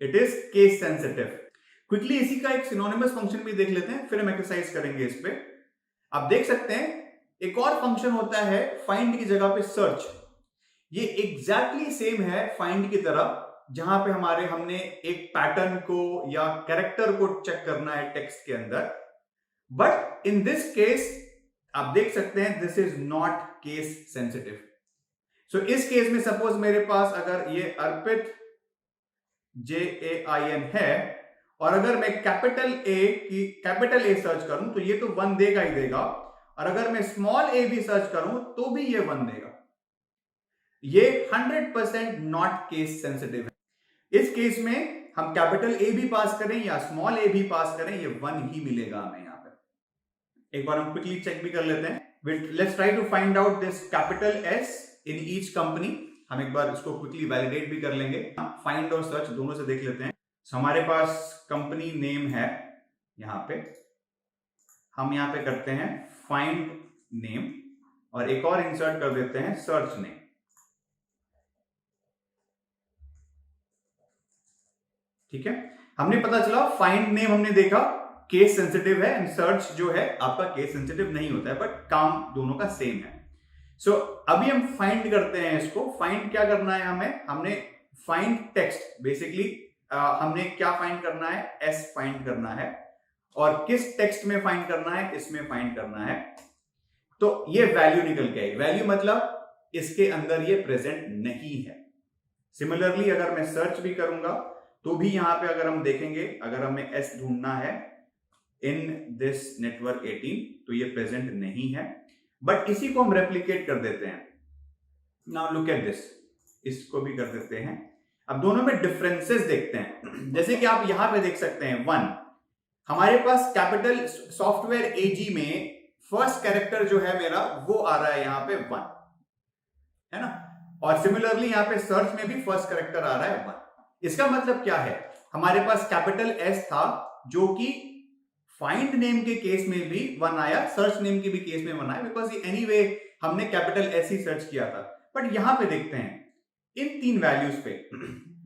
It is case sensitive. Quickly इसी का एक सिनोनिमस फंक्शन भी देख लेते हैं, फिर हम एक्सरसाइज करेंगे इस पे। आप देख सकते हैं एक और फंक्शन होता है फाइंड की जगह पे सर्च। ये एग्जैक्टली सेम है फाइंड की तरह, जहां पे हमने एक पैटर्न को या कैरेक्टर को चेक करना है टेक्स्ट के अंदर। बट इन दिस केस आप देख सकते हैं this is not case sensitive. So इस केस में सपोज मेरे पास अगर ये अर्पित JAIN है, और अगर मैं कैपिटल A सर्च करूं तो ये तो 1 देगा ही देगा, और अगर मैं स्मॉल a भी सर्च करूं तो भी ये 1 देगा। ये 100% नॉट केस सेंसिटिव है। इस केस में हम कैपिटल A भी पास करें या स्मॉल a भी पास करें, ये 1 ही मिलेगा हमें यहां पर। एक बार हम क्विकली चेक भी कर लेते हैं। Let's try to find out this capital S in each company. हम एक बार इसको क्विकली वैलिडेट भी कर लेंगे, फाइंड और सर्च दोनों से देख लेते हैं। So, हमारे पास कंपनी नेम है, यहां पे हम यहां पे करते हैं फाइंड नेम और एक और इंसर्ट कर देते हैं सर्च नेम। ठीक है, हमने पता चला फाइंड नेम हमने देखा केस सेंसिटिव है एंड सर्च जो है आपका केस सेंसिटिव नहीं होता है, बट काम दोनों का सेम है। सो अभी हम फाइंड करते हैं इसको। फाइंड क्या करना है हमें, हमने फाइंड टेक्स्ट, बेसिकली हमने क्या फाइंड करना है, एस फाइंड करना है और किस टेक्स्ट में फाइंड करना है, इसमें फाइंड करना है। तो ये वैल्यू निकल के आई, वैल्यू मतलब इसके अंदर ये प्रेजेंट नहीं है। सिमिलरली अगर मैं सर्च भी करूंगा तो भी यहां पे अगर हम देखेंगे, अगर हमें एस ढूंढना है इन दिस नेटवर्क 18 तो ये प्रेजेंट नहीं है, बट इसी को हम रेप्लिकेट कर देते हैं। नाउ लुक एट दिस, इसको भी कर देते हैं। अब दोनों में डिफरेंसेस देखते हैं। जैसे कि आप यहां पे देख सकते हैं 1, हमारे पास कैपिटल सॉफ्टवेयर एजी में फर्स्ट कैरेक्टर जो है मेरा वो आ रहा है यहां पे 1, है ना, और सिमिलरली यहां पे सर्च में भी फर्स्ट कैरेक्टर आ रहा है 1। इसका मतलब क्या है, हमारे पास कैपिटल एस था जो कि फाइंड नेम के केस में भी 1 आया, सर्च नेम के भी केस में 1 आया, बिकॉज एनीवे हमने कैपिटल एस ही सर्च किया था। बट यहां पे देखते हैं इन 3 वैल्यूज पे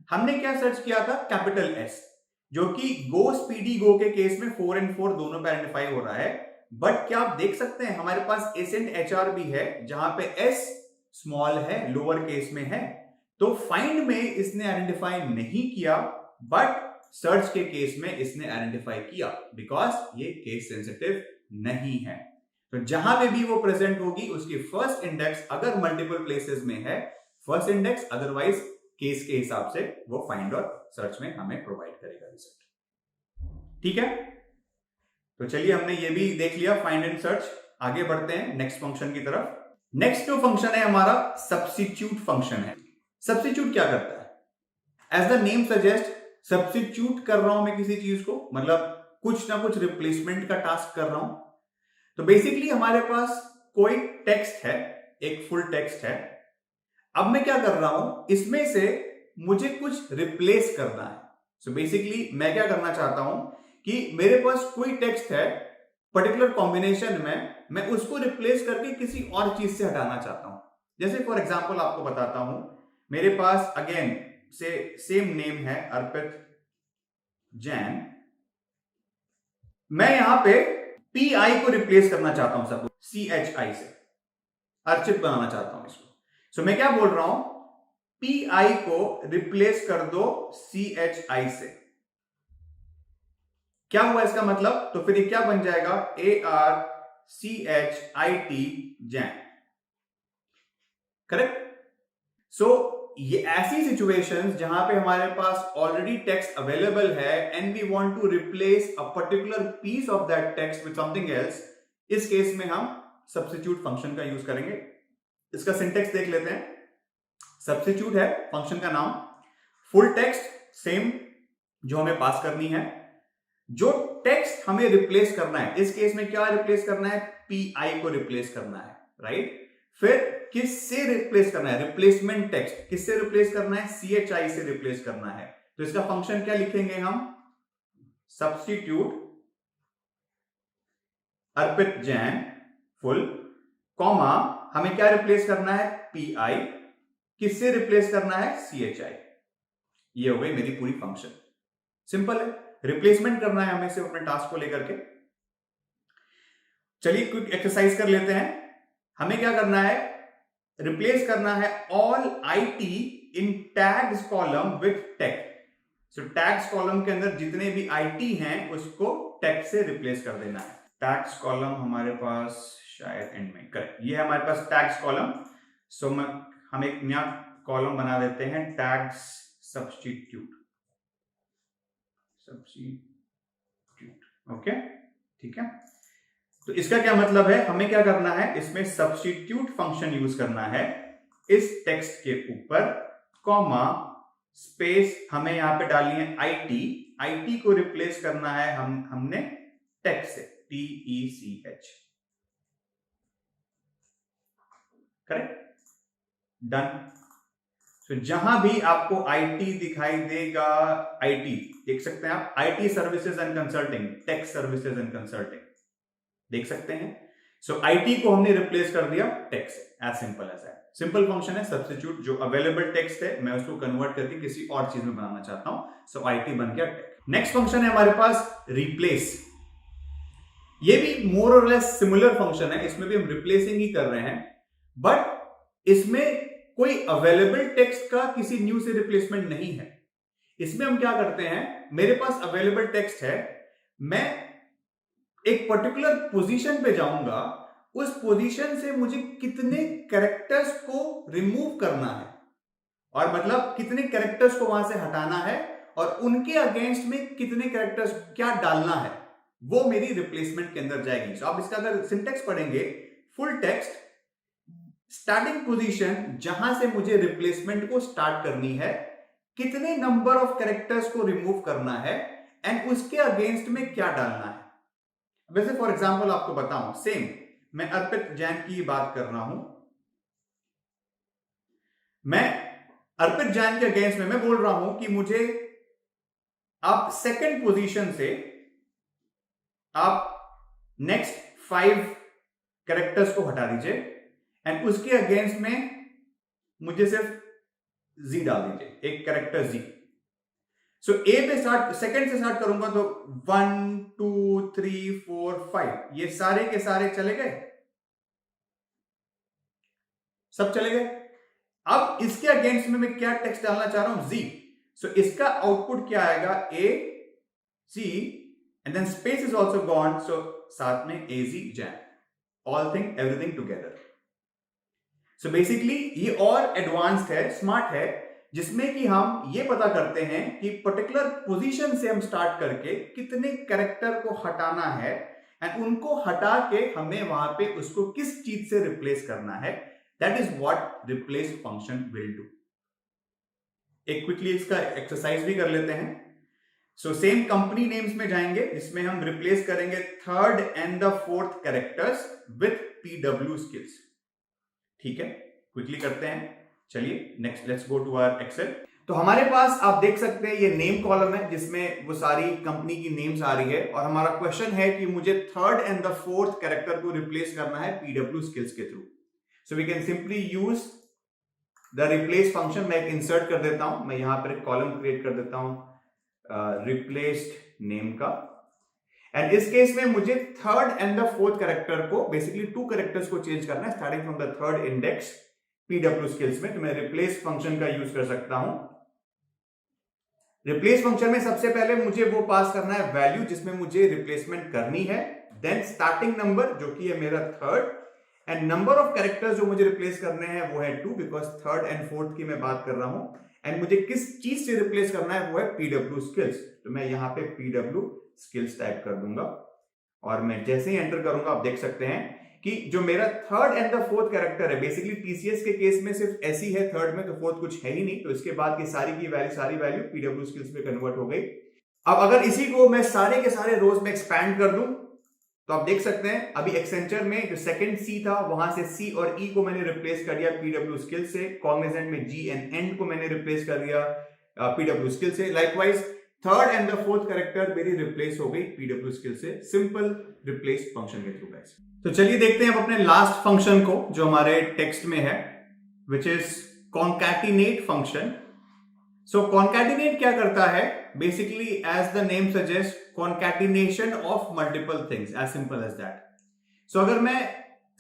हमने क्या सर्च किया था, कैपिटल एस, जो कि गो स्पीडी गो के केस में 4 and 4 दोनों पे आइडेंटिफाई हो रहा है। बट क्या आप देख सकते हैं हमारे पास एसेंट एचआर भी है जहां पे एस स्मॉल है, लोअर केस में है, तो फाइंड में इसने आइडेंटिफाई नहीं किया, बट सर्च के केस में इसने आइडेंटिफाई किया, बिकॉज ये केस सेंसिटिव नहीं है। तो जहां पे भी वो प्रेजेंट होगी उसकी फर्स्ट इंडेक्स अगर मल्टीपल प्लेसेस में है फर्स्ट इंडेक्स, अदरवाइज केस के हिसाब से वो फाइंड और सर्च में हमें प्रोवाइड करेगा रिजल्ट। ठीक है, तो चलिए हमने ये भी देख लिया फाइंड एंड सर्च। आगे बढ़ते हैं नेक्स्ट फंक्शन की तरफ। नेक्स्ट जो फंक्शन है हमारा सब्स्टिट्यूट फंक्शन है। सब्स्टिट्यूट क्या करता है, as the name suggest, substitute कर रहा हूं मैं किसी चीज को, मतलब कुछ ना कुछ रिप्लेसमेंट का टास्क कर रहा हूं। तो बेसिकली हमारे पास कोई टेक्स्ट है, एक फुल टेक्स्ट है, अब मैं क्या कर रहा हूं, इसमें से मुझे कुछ रिप्लेस करना है। सो बेसिकली मैं क्या करना चाहता हूं कि मेरे पास कोई टेक्स्ट है पर्टिकुलर कॉम्बिनेशन में, मैं उसको रिप्लेस करके किसी और चीज से हटाना चाहता हूं। जैसे फॉर एग्जांपल आपको बताता हूं, मेरे पास अगेन से सेम नेम है अर्पित जैन, मैं यहां पे पी आई को रिप्लेस करना चाहता हूं, सब CHI से अर्चित बनाना चाहता हूं इसको। सो मैं क्या बोल रहा हूं, पी आई को रिप्लेस कर दो CHI से। क्या हुआ इसका मतलब, तो फिर ये क्या बन जाएगा, ARCHIT जैन, करेक्ट। सो ये ऐसी सिचुएशंस जहां पे हमारे पास ऑलरेडी टेक्स्ट अवेलेबल है and we want to replace a particular piece of that text with something else, इस केस में हम सब्स्टिट्यूट फंक्शन का यूज करेंगे। इसका सिंटेक्स देख लेते हैं। सब्स्टिट्यूट है फंक्शन का नाम, फुल टेक्स्ट सेम जो हमें पास करनी है, जो टेक्स्ट हमें रिप्लेस करना है, इस केस में क्या रिप्लेस करना है, पी आई को रिप्लेस करना है, राइट। फिर किससे रिप्लेस करना है, रिप्लेसमेंट टेक्स्ट किससे रिप्लेस करना है, CHI से रिप्लेस करना है। तो इसका फंक्शन क्या लिखेंगे हम, सब्स्टिट्यूट अर्पित जैन फुल, कॉमा हमें क्या रिप्लेस करना है, PI, किससे रिप्लेस करना है, CHI। ये हो गई मेरी पूरी फंक्शन, सिंपल है। रिप्लेसमेंट करना है हमें सिर्फ अपने टास्क को लेकर के। चलिए क्विक एक्सरसाइज कर लेते हैं। हमें क्या करना है, रिप्लेस करना है all IT in tags column with tech. So tags column के अंदर जितने भी IT हैं उसको टेक से रिप्लेस कर देना है। टैग्स कॉलम हमारे पास शायद एंड में, करेक्ट, ये है हमारे पास टैग्स कॉलम। सो हम एक नया कॉलम बना देते हैं, टैग्स सब्स्टिट्यूट, ओके, ठीक है। तो इसका क्या मतलब है, हमें क्या करना है, इसमें सब्स्टिट्यूट फंक्शन यूज करना है इस टेक्स्ट के ऊपर, कॉमा स्पेस हमें यहां पे डालनी है IT को रिप्लेस करना है हमने टेक्स्ट से, TECH। Correct, done. तो जहां भी आपको आईटी दिखाई देगा, आईटी देख सकते हैं आप, IT services and consulting, tech services and consulting देख सकते हैं। सो आईटी को हमने रिप्लेस कर दिया टेक से, as simple as that. Simple function है सब्स्टिट्यूट, जो अवेलेबल टेक्स्ट है मैं उसको कन्वर्ट करके किसी और चीज में बनाना चाहता हूं, सो आईटी बन गया टेक। नेक्स्ट फंक्शन है हमारे पास रिप्लेस। ये भी मोर और लेस सिमिलर फंक्शन है, इसमें भी हम रिप्लेसिंग ही कर रहे हैं, बट इसमें कोई अवेलेबल टेक्स्ट का किसी न्यू से रिप्लेसमेंट नहीं है। इसमें हम क्या करते हैं, मेरे पास अवेलेबल टेक्स्ट है, मैं एक पर्टिकुलर पोजीशन पे जाऊंगा, उस पोजीशन से मुझे कितने कैरेक्टर्स को रिमूव करना है, और मतलब कितने कैरेक्टर्स को वहां से हटाना है, और उनके अगेंस्ट में कितने कैरेक्टर्स क्या डालना है, वो मेरी रिप्लेसमेंट के अंदर जाएगी। सो आप इसका अगर सिंटेक्स पढ़ेंगे, फुल टेक्स्ट, स्टार्टिंग पोजीशन जहां से मुझे रिप्लेसमेंट को स्टार्ट करनी है, कितने नंबर ऑफ कैरेक्टर्स को रिमूव करना है, एंड उसके अगेंस्ट में क्या डालना है। वैसे फॉर एग्जांपल आपको बताऊं, सेम मैं अर्पित जैन की बात कर रहा हूं, मैं अर्पित जैन के अगेंस्ट में मैं बोल रहा हूं कि मुझे आप सेकंड पोजीशन से आप नेक्स्ट 5 कैरेक्टर्स को हटा दीजिए, एंड उसके अगेंस्ट में मुझे सिर्फ जी डाल दीजिए, एक कैरेक्टर जी। सो ए पे स्टार्ट, सेकंड से स्टार्ट करूंगा तो 1 2 3 4 5 ये सारे के सारे चले गए, सब चले गए। अब इसके अगेंस्ट में मैं क्या टेक्स्ट डालना चाह रहा हूं, जी। सो इसका आउटपुट क्या आएगा, A C, and then space is also gone, so साथ में A G Jain, all thing everything together. So basically ये और एडवांस्ड है, स्मार्ट है, जिसमें कि हम ये पता करते हैं कि पर्टिकुलर पोजीशन से हम स्टार्ट करके कितने कैरेक्टर को हटाना है, एंड उनको हटा के हमें वहां पे उसको किस चीज से रिप्लेस करना है। That is what replace function will do. एक क्विकली इसका एक्सरसाइज भी कर लेते हैं। सो सेम कंपनी नेम्स में जाएंगे, जिसमें हम रिप्लेस करेंगे third and the fourth characters with PW skills. ठीक है, क्विकली करते हैं। चलिए next, let's go to our Excel. तो हमारे पास आप देख सकते हैं ये नेम कॉलम है, जिसमें वो सारी कंपनी की नेम्स आ रही है, और हमारा क्वेश्चन है कि मुझे third and the fourth character को रिप्लेस करना है पीडब्ल्यू स्किल्स के through. So we can simply use the replace function. मैं एक इंसर्ट कर देता हूं, मैं यहां पर एक कॉलम क्रिएट कर देता हूं रिप्लेस्ड नेम का, एंड इस केस में मुझे third and the fourth character को, बेसिकली 2 कैरेक्टर्स को चेंज करना है starting from the third index PW skills में। तो मैं रिप्लेस फंक्शन का यूज कर सकता हूं। रिप्लेस फंक्शन में सबसे पहले मुझे वो पास करना है वैल्यू जिसमें मुझे रिप्लेसमेंट करनी है, देन स्टार्टिंग नंबर जो कि है मेरा third, and number of characters जो मुझे रिप्लेस करने हैं वो है 2, बिकॉज थर्ड एंड फोर्थ की मैं बात कर रहा हूं, एंड मुझे किस चीज से रिप्लेस करना है वो है पीडब्ल्यू स्किल्स। तो मैं यहां पे पीडब्ल्यू स्किल्स टाइप कर दूंगा, और मैं जैसे ही एंटर करूंगा आप देख सकते हैं कि जो मेरा third and the fourth character है, बेसिकली टीसीएस के केस में सिर्फ ऐसी है थर्ड में, तो फोर्थ कुछ है ही नहीं, तो इसके बाद की सारी वैल्यू पीडब्ल्यू स्किल्स में कन्वर्ट हो गई। अब अगर इसी को मैं सारे के सारे रोज में एक्सपैंड कर दूं, तो आप देख सकते हैं अभी एक्सेंचर में जो सेकंड सी था, वहां से सी और ई को मैंने रिप्लेस कर दिया पीडब्ल्यू स्किल से, कॉग्निजेंट में जी एंड एंड को मैंने रिप्लेस कर दिया पीडब्ल्यू स्किल से। Likewise third and the fourth character मेरी रिप्लेस हो गई पीडब्ल्यू स्किल से, सिंपल रिप्लेस फंक्शन के थ्रू गाइस। तो चलिए देखते हैं अब अपने लास्ट फंक्शन को जो हमारे टेक्स्ट में है, which is concatenate function. So concatenate क्या करता है, basically as the name suggest, concatenation of multiple things, as simple as that. So अगर मैं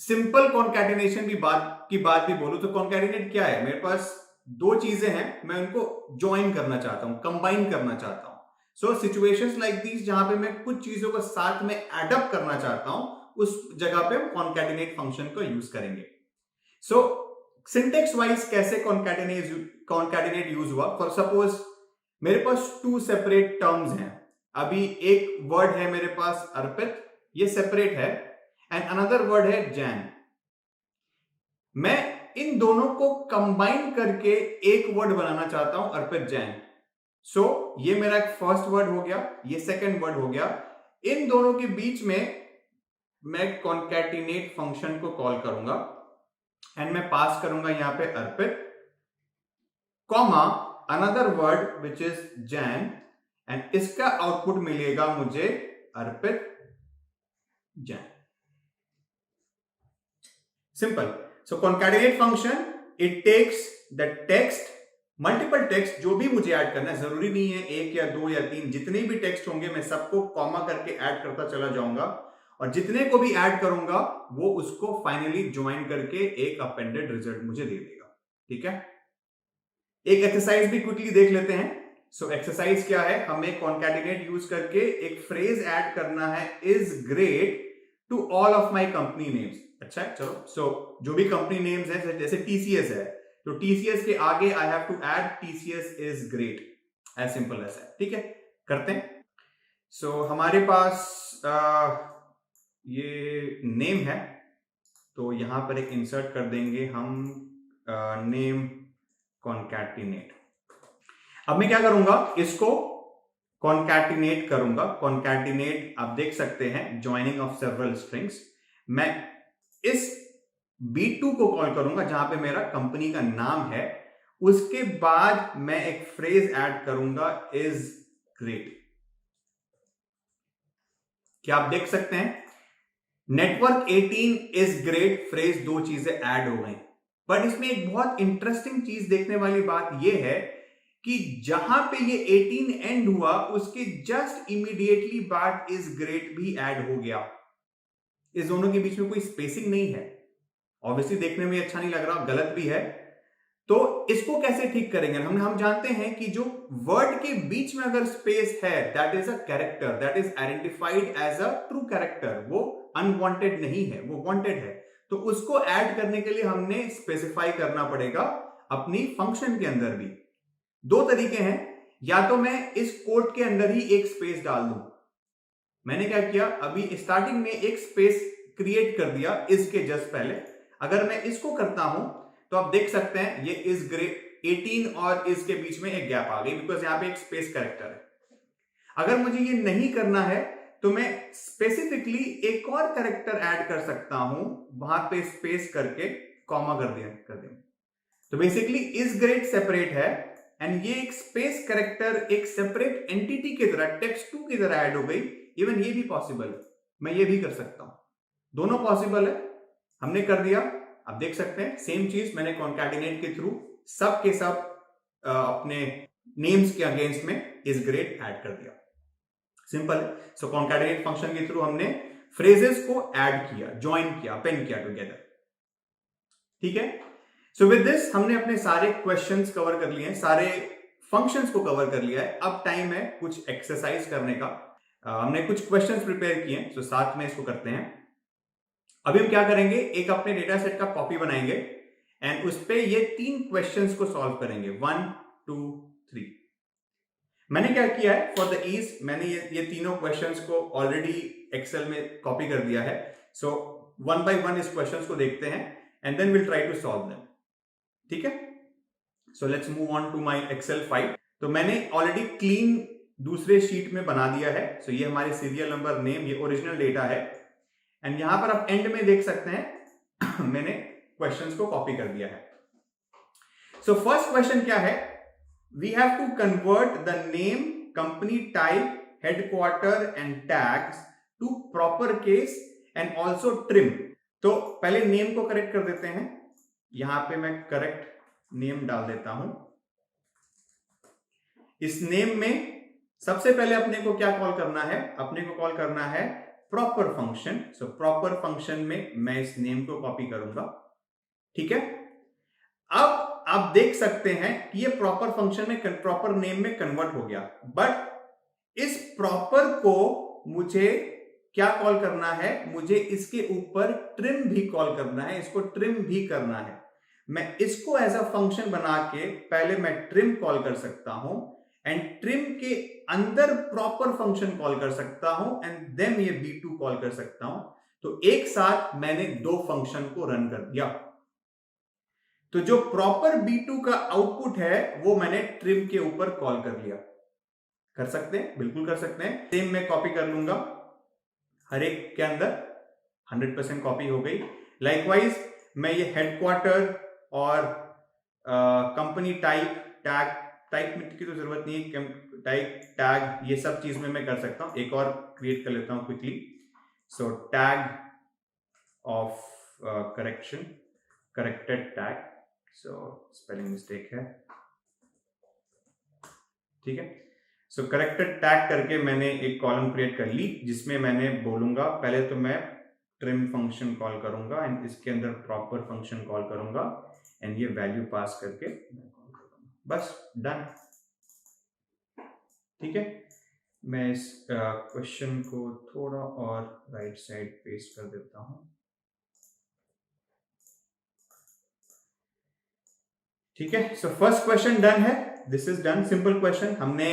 सिंपल कॉन्कैटिनेशन की बात भी बोलूं तो कॉन्कैटिनेट क्या है, मेरे पास 2 चीजें हैं, मैं उनको ज्वाइन करना चाहता हूं, कंबाइन करना चाहता हूं। सो सिचुएशंस लाइक दीज जहां पे मैं कुछ चीजों को साथ में एडअप करना चाहता हूं, उस जगह पे हम कॉन्कैटिनेट फंक्शन को यूज करेंगे। सो सिंटेक्स वाइज कैसे कॉन्कैटिनेट यूज हुआ, फॉर सपोज मेरे पास 2 सेपरेट टर्म्स हैं। अभी एक वर्ड है मेरे पास अर्पित, ये सेपरेट है, एंड अनदर वर्ड है जैन। मैं इन दोनों को कंबाइन करके एक वर्ड बनाना चाहता हूं अर्पित जैन। सो ये मेरा एक फर्स्ट वर्ड हो गया, ये सेकंड वर्ड हो गया। इन दोनों के बीच में मैं कॉन्कैटिनेट फंक्शन को कॉल करूंगा, एंड मैं पास करूंगा यहां पे Arpit, comma another word which is Jain, and इसका आउटपुट मिलेगा मुझे Arpit Jain. Simple. So concatenate function, it takes the text, multiple text जो भी मुझे ऐड करना है, जरूरी नहीं है एक या दो या तीन, जितने भी टेक्स्ट होंगे मैं सबको कॉमा करके ऐड करता चला जाऊंगा, और जितने को भी ऐड करूंगा वो उसको फाइनली ज्वाइन करके एक अपेंडेड रिजल्ट मुझे दे देगा। ठीक है, एक एक्सरसाइज भी क्विकली देख लेते हैं। सो एक्सरसाइज क्या है, हमें कॉन्कैटिनेट यूज करके एक फ्रेज ऐड करना है, is great to all of my company names. अच्छा है, चलो। सो जो भी कंपनी नेम्स है, जैसे टीसीएस है तो टीसीएस के आगे I have to add TCS is great, as simple as है। ठीक है, करते हैं। सो हमारे पास ये नेम है, तो यहां पर एक इंसर्ट कर देंगे हम नेम कॉन्कैटिनेट। अब मैं क्या करूंगा, इसको कॉन्कैटिनेट करूंगा। कॉन्कैटिनेट आप देख सकते हैं, ज्वाइनिंग ऑफ सेवरल स्ट्रिंग्स। मैं इस B2 को कॉल करूंगा जहां पे मेरा कंपनी का नाम है, उसके बाद मैं एक फ्रेज ऐड करूंगा, इज ग्रेट। क्या आप देख सकते हैं, नेटवर्क 18 इज ग्रेट, फ्रेज, दो चीजें ऐड हो गई। बट इसमें एक बहुत इंटरेस्टिंग चीज देखने वाली बात यह है कि जहां पे ये 18 एंड हुआ, उसके जस्ट इमीडिएटली बाद इज ग्रेट भी ऐड हो गया। इस दोनों के बीच में कोई स्पेसिंग नहीं है। ऑब्वियसली देखने में अच्छा नहीं लग रहा, गलत भी है। तो इसको कैसे ठीक करेंगे, हम जानते हैं कि जो वर्ड के बीच में अगर स्पेस है, that is a character, that is identified as a true character. वो अनवांटेड नहीं है, वो वांटेड है। तो उसको ऐड करने के लिए हमने स्पेसिफाई करना पड़ेगा अपनी फंक्शन के अंदर भी। दो तरीके हैं, या तो मैं इस कोट के अंदर ही एक स्पेस डाल दूं। मैंने क्या किया, अभी स्टार्टिंग में एक स्पेस क्रिएट कर दिया इसके जस्ट पहले। अगर मैं इसको करता हूं तो आप देख सकते हैं ये इज ग्रेट 18 और इसके बीच में एक गैप आ गई, बिकॉज यहां पे एक स्पेस कैरेक्टर है। अगर मुझे ये नहीं करना है तो मैं स्पेसिफिकली एक और कैरेक्टर ऐड कर सकता हूं, वहां पे स्पेस करके कॉमा कर दिया। तो बेसिकली इज ग्रेट सेपरेट है, एंड ये एक स्पेस कैरेक्टर एक सेपरेट एंटिटी की तरह, टेक्स्ट 2 की तरह ऐड हो गई। इवन ये भी पॉसिबल है, मैं ये भी कर सकता हूं, दोनों पॉसिबल है। हमने कर दिया। आप देख सकते हैं सेम चीज मैंने कॉन्कैटिनेट के थ्रू सब के सब अपने नेम्स के अगेंस्ट में इज ग्रेट ऐड कर दिया। सिंपल है। सो कॉन्कैटिनेट फंक्शन के थ्रू हमने फ्रेजेस को ऐड किया, ज्वाइन किया, अपेंड किया टुगेदर। ठीक है। सो विद दिस हमने अपने सारे क्वेश्चंस कवर कर लिए हैं, सारे फंक्शंस को कवर कर लिया है। अब टाइम है कुछ एक्सरसाइज करने का। हमने कुछ क्वेश्चंस प्रिपेयर किए हैं, सो साथ में इसको करते हैं। अभी हम क्या करेंगे, एक अपने डेटा सेट का कॉपी बनाएंगे एंड उस पे ये 3 क्वेश्चंस को सॉल्व करेंगे, 1 2 3। मैंने क्या किया है, फॉर द ईज मैंने ये तीनों क्वेश्चंस को ऑलरेडी एक्सेल में कॉपी कर दिया है। सो 1 by 1 इस क्वेश्चंस को देखते हैं and then will try to solve them. ठीक है। So let's move on to my Excel file. तो मैंने ऑलरेडी क्लीन दूसरे शीट में बना दिया है। सो ये हमारे सीरियल नंबर, नेम, ये ओरिजिनल डेटा है। एंड यहां पर आप एंड में देख सकते हैं मैंने क्वेश्चंस को कॉपी कर दिया है। सो फर्स्ट क्वेश्चन क्या है, we have to convert the name, company type, headquarter and tags to proper case and also trim. तो पहले नेम को करेक्ट कर देते हैं। यहां पे मैं करेक्ट नेम डाल देता हूं। इस नेम में सबसे पहले अपने को क्या कॉल करना है, अपने को कॉल करना है proper function. So proper function में मैं इस नेम को कॉपी करूंगा। ठीक है। अब आप देख सकते हैं कि ये प्रॉपर फंक्शन में, प्रॉपर नेम में कन्वर्ट हो गया। बट इस प्रॉपर को मुझे क्या कॉल करना है, मुझे इसके ऊपर ट्रिम भी कॉल करना है, इसको ट्रिम भी करना है। मैं इसको एज अ फंक्शन बना के पहले मैं ट्रिम कॉल कर सकता हूं एंड ट्रिम के अंदर प्रॉपर फंक्शन कॉल कर सकता हूं एंड देन ये B2 कॉल कर सकता हूं। तो एक साथ मैंने 2 फंक्शन को रन कर दिया। तो जो प्रॉपर B2 का आउटपुट है वो मैंने ट्रिम के ऊपर कॉल कर लिया। कर सकते हैं, बिल्कुल कर सकते हैं। सेम मैं कॉपी कर लूंगा हर एक के अंदर, 100% कॉपी हो गई। लाइकवाइज मैं ये हेडक्वार्टर और कंपनी टाइप टाइप की तो जरूरत नहीं है, टाइप टैग ये सब चीज में मैं कर सकता हूं। एक और क्रिएट कर लेता हूं quickly. So tag of corrected tag, so spelling mistake है, ठीक है। सो करेक्टेड टैग करके मैंने एक कॉलम क्रिएट कर ली, जिसमें मैंने बोलूंगा पहले तो मैं ट्रिम फंक्शन कॉल करूंगा एंड इसके अंदर प्रॉपर फंक्शन कॉल करूंगा एंड ये वैल्यू पास करके बस डन, ठीक है। मैं इस क्वेश्चन को थोड़ा और राइट साइड पेस्ट कर देता हूं, ठीक है। सो फर्स्ट क्वेश्चन डन है, this is done, simple question. हमने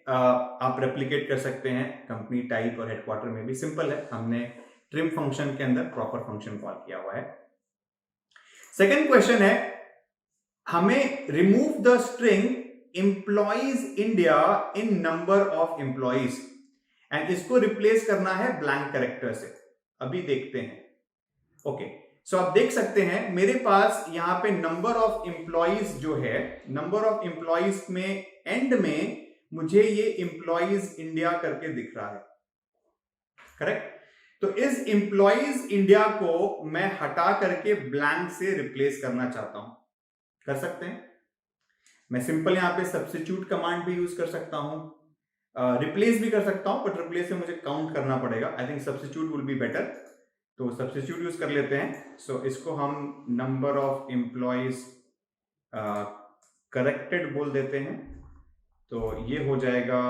आप रेप्लिकेट कर सकते हैं कंपनी टाइप और हेडक्वार्टर में भी, सिंपल है। हमने ट्रिम फंक्शन के अंदर प्रॉपर फंक्शन कॉल किया हुआ है। सेकेंड क्वेश्चन है, हमें remove the string employees India in number of employees and इसको रिप्लेस करना है ब्लैंक कैरेक्टर से। अभी देखते हैं, ओके। सो आप देख सकते हैं मेरे पास यहां पे नंबर ऑफ एम्प्लॉइज जो है, नंबर ऑफ एम्प्लॉइज में एंड में मुझे ये एम्प्लॉइज इंडिया करके दिख रहा है, करेक्ट। तो इस एम्प्लॉइज इंडिया को मैं हटा करके ब्लैंक से रिप्लेस करना चाहता हूं, कर सकते हैं। मैं सिंपल यहां पे सब्स्टिट्यूट कमांड भी यूज कर सकता हूं, रिप्लेस भी कर सकता हूं, बट रिप्लेस में मुझे काउंट करना पड़ेगा। I think substitute will be better, तो सब्स्टिट्यूट यूज कर लेते हैं। सो इसको हम नंबर ऑफ एम्प्लॉइज करेक्टेड बोल देते हैं, तो ये हो जाएगा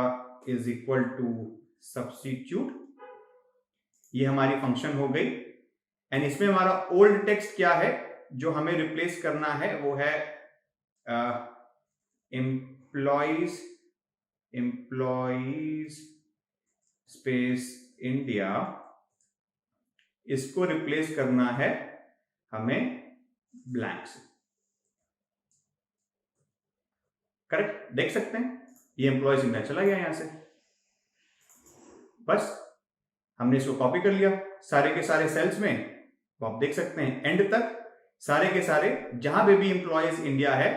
इज इक्वल टू सब्स्टिट्यूट, ये हमारी फंक्शन हो गई। एंड इसमें हमारा ओल्ड टेक्स्ट क्या है जो हमें रिप्लेस करना है, वो है एम्प्लॉइज स्पेस इंडिया, इसको रिप्लेस करना है हमें ब्लैंक से, करेक्ट। देख सकते हैं ये एम्प्लॉइज इंडिया चला गया यहां से, बस हमने इसको कॉपी कर लिया सारे के सारे सेल्स में। तो आप देख सकते हैं एंड तक सारे के सारे जहां पे भी एम्प्लॉइज इंडिया है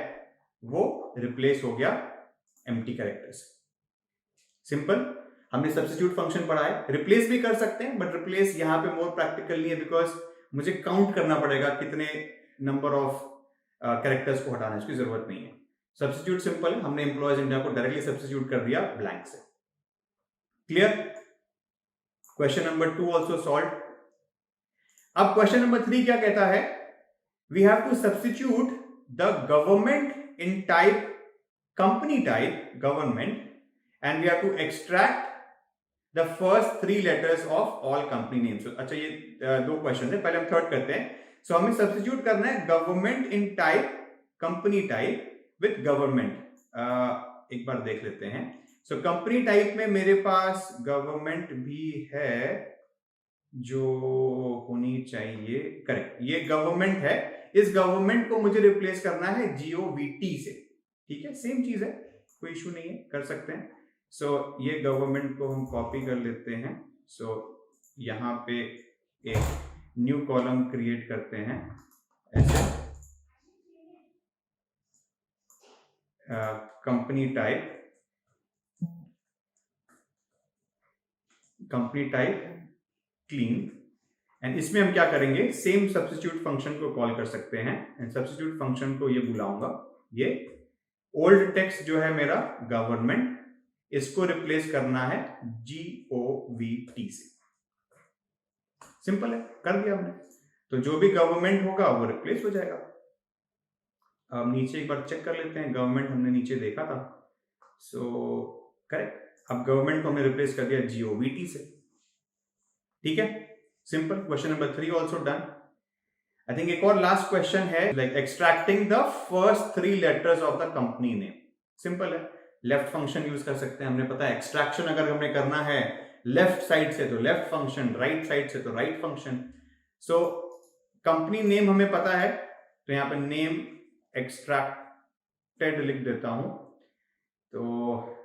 वो रिप्लेस हो गया एम्प्टी कैरेक्टर से, सिंपल। हमने सब्स्टिट्यूट फंक्शन पढ़ा है, रिप्लेस भी कर सकते हैं, बट रिप्लेस यहां पे मोर प्रैक्टिकल नहीं है, बिकॉज मुझे काउंट करना पड़ेगा कितने नंबर ऑफ कैरेक्टर्स को हटाना है, उसकी जरूरत नहीं है। सब्स्टिट्यूट सिंपल है, हमने एम्प्लॉइज इंडिया को डायरेक्टली सब्स्टिट्यूट कर दिया ब्लैंक से, clear. Question number 2 also solve. अब क्वेश्चन नंबर 3 क्या कहता है, we have to substitute the government in type company type government and we have to extract the first 3 letters of all company names। अच्छा ये दो question है, पहले हम थर्ड करते हैं। सो हमें सब्स्टिट्यूट करना है government in type company type with government. एक बार देख लेते हैं। सो कंपनी टाइप में मेरे पास गवर्नमेंट भी है जो होनी चाहिए, करेक्ट, ये गवर्नमेंट है। इस गवर्नमेंट को मुझे रिप्लेस करना है GOVT से, ठीक है, सेम चीज है, कोई इशू नहीं है, कर सकते हैं। सो ये गवर्नमेंट को हम कॉपी कर लेते हैं। सो यहां पे एक न्यू कॉलम क्रिएट करते हैं ऐसे, कंपनी टाइप क्लीन, एंड इसमें हम क्या करेंगे, सेम सब्स्टिट्यूट फंक्शन को कॉल कर सकते हैं एंड सब्स्टिट्यूट फंक्शन को ये बुलाऊंगा, ये ओल्ड टेक्स्ट जो है मेरा गवर्नमेंट, इसको रिप्लेस करना है GOVT से, सिंपल है, कर दिया हमने। तो जो भी गवर्नमेंट होगा वो रिप्लेस हो जाएगा। अब नीचे एक बार चेक कर लेते हैं, गवर्नमेंट हमने नीचे देखा था, सो करेक्ट। अब गवर्नमेंट को हमने रिप्लेस कर दिया GOVT से, ठीक है, simple. Question number 3 also done. I think एक और लास्ट क्वेश्चन है, like extracting the first 3 letters of the company name, simple है, लेफ्ट फंक्शन यूज कर सकते हैं। हमने पता है एक्सट्रैक्शन अगर हमें करना है लेफ्ट साइड से तो लेफ्ट फंक्शन, राइट साइड से तो right function. So company name हमें पता है, तो यहां पे नेम एक्सट्रैक्टेड लिख देता हूं, तो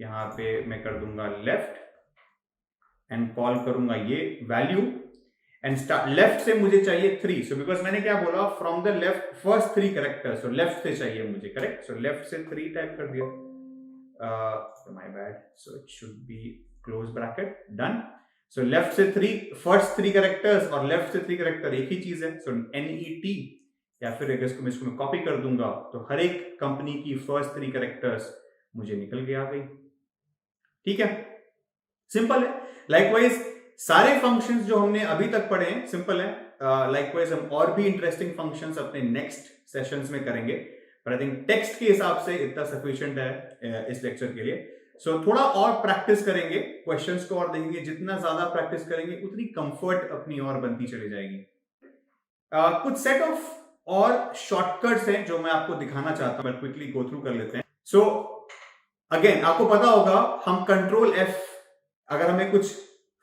यहां पे मैं कर दूंगा लेफ्ट एंड कॉल करूंगा ये वैल्यू, एंड लेफ्ट से मुझे चाहिए 3, सो बिकॉज मैंने क्या बोला, from the left first 3 characters, so left से चाहिए मुझे, करेक्ट, सो लेफ्ट से 3 टाइप कर दिया, my bad, so it should be close bracket, done. So left से 3, फर्स्ट 3 कैरेक्टर्स और लेफ्ट से 3 कैरेक्टर एक ही चीज है, सो NET, या फिर अगर इसको मैं कॉपी कर दूंगा तो हर एक कंपनी की फर्स्ट 3 कैरेक्टर्स मुझे निकल के आ गई, ठीक है, सिंपल है। लाइकवाइज सारे फंक्शंस जो हमने अभी तक पढ़े हैं सिंपल है, लाइकवाइज हम और भी इंटरेस्टिंग फंक्शंस अपने नेक्स्ट सेशंस में करेंगे, पर आई थिंक टेक्स्ट के हिसाब से इतना सफिशिएंट है इस लेक्चर के लिए। सो थोड़ा और प्रैक्टिस करेंगे, क्वेश्चंस को और देखेंगे, जितना ज्यादा प्रैक्टिस करेंगे उतनी कंफर्ट अपनी और बनती चली जाएगी। कुछ सेट ऑफ और शॉर्टकट्स हैं जो मैं आपको दिखाना चाहता हूं, क्विकली गो थ्रू कर लेते हैं। सो अगेन आपको पता होगा, हम कंट्रोल F, अगर हमें कुछ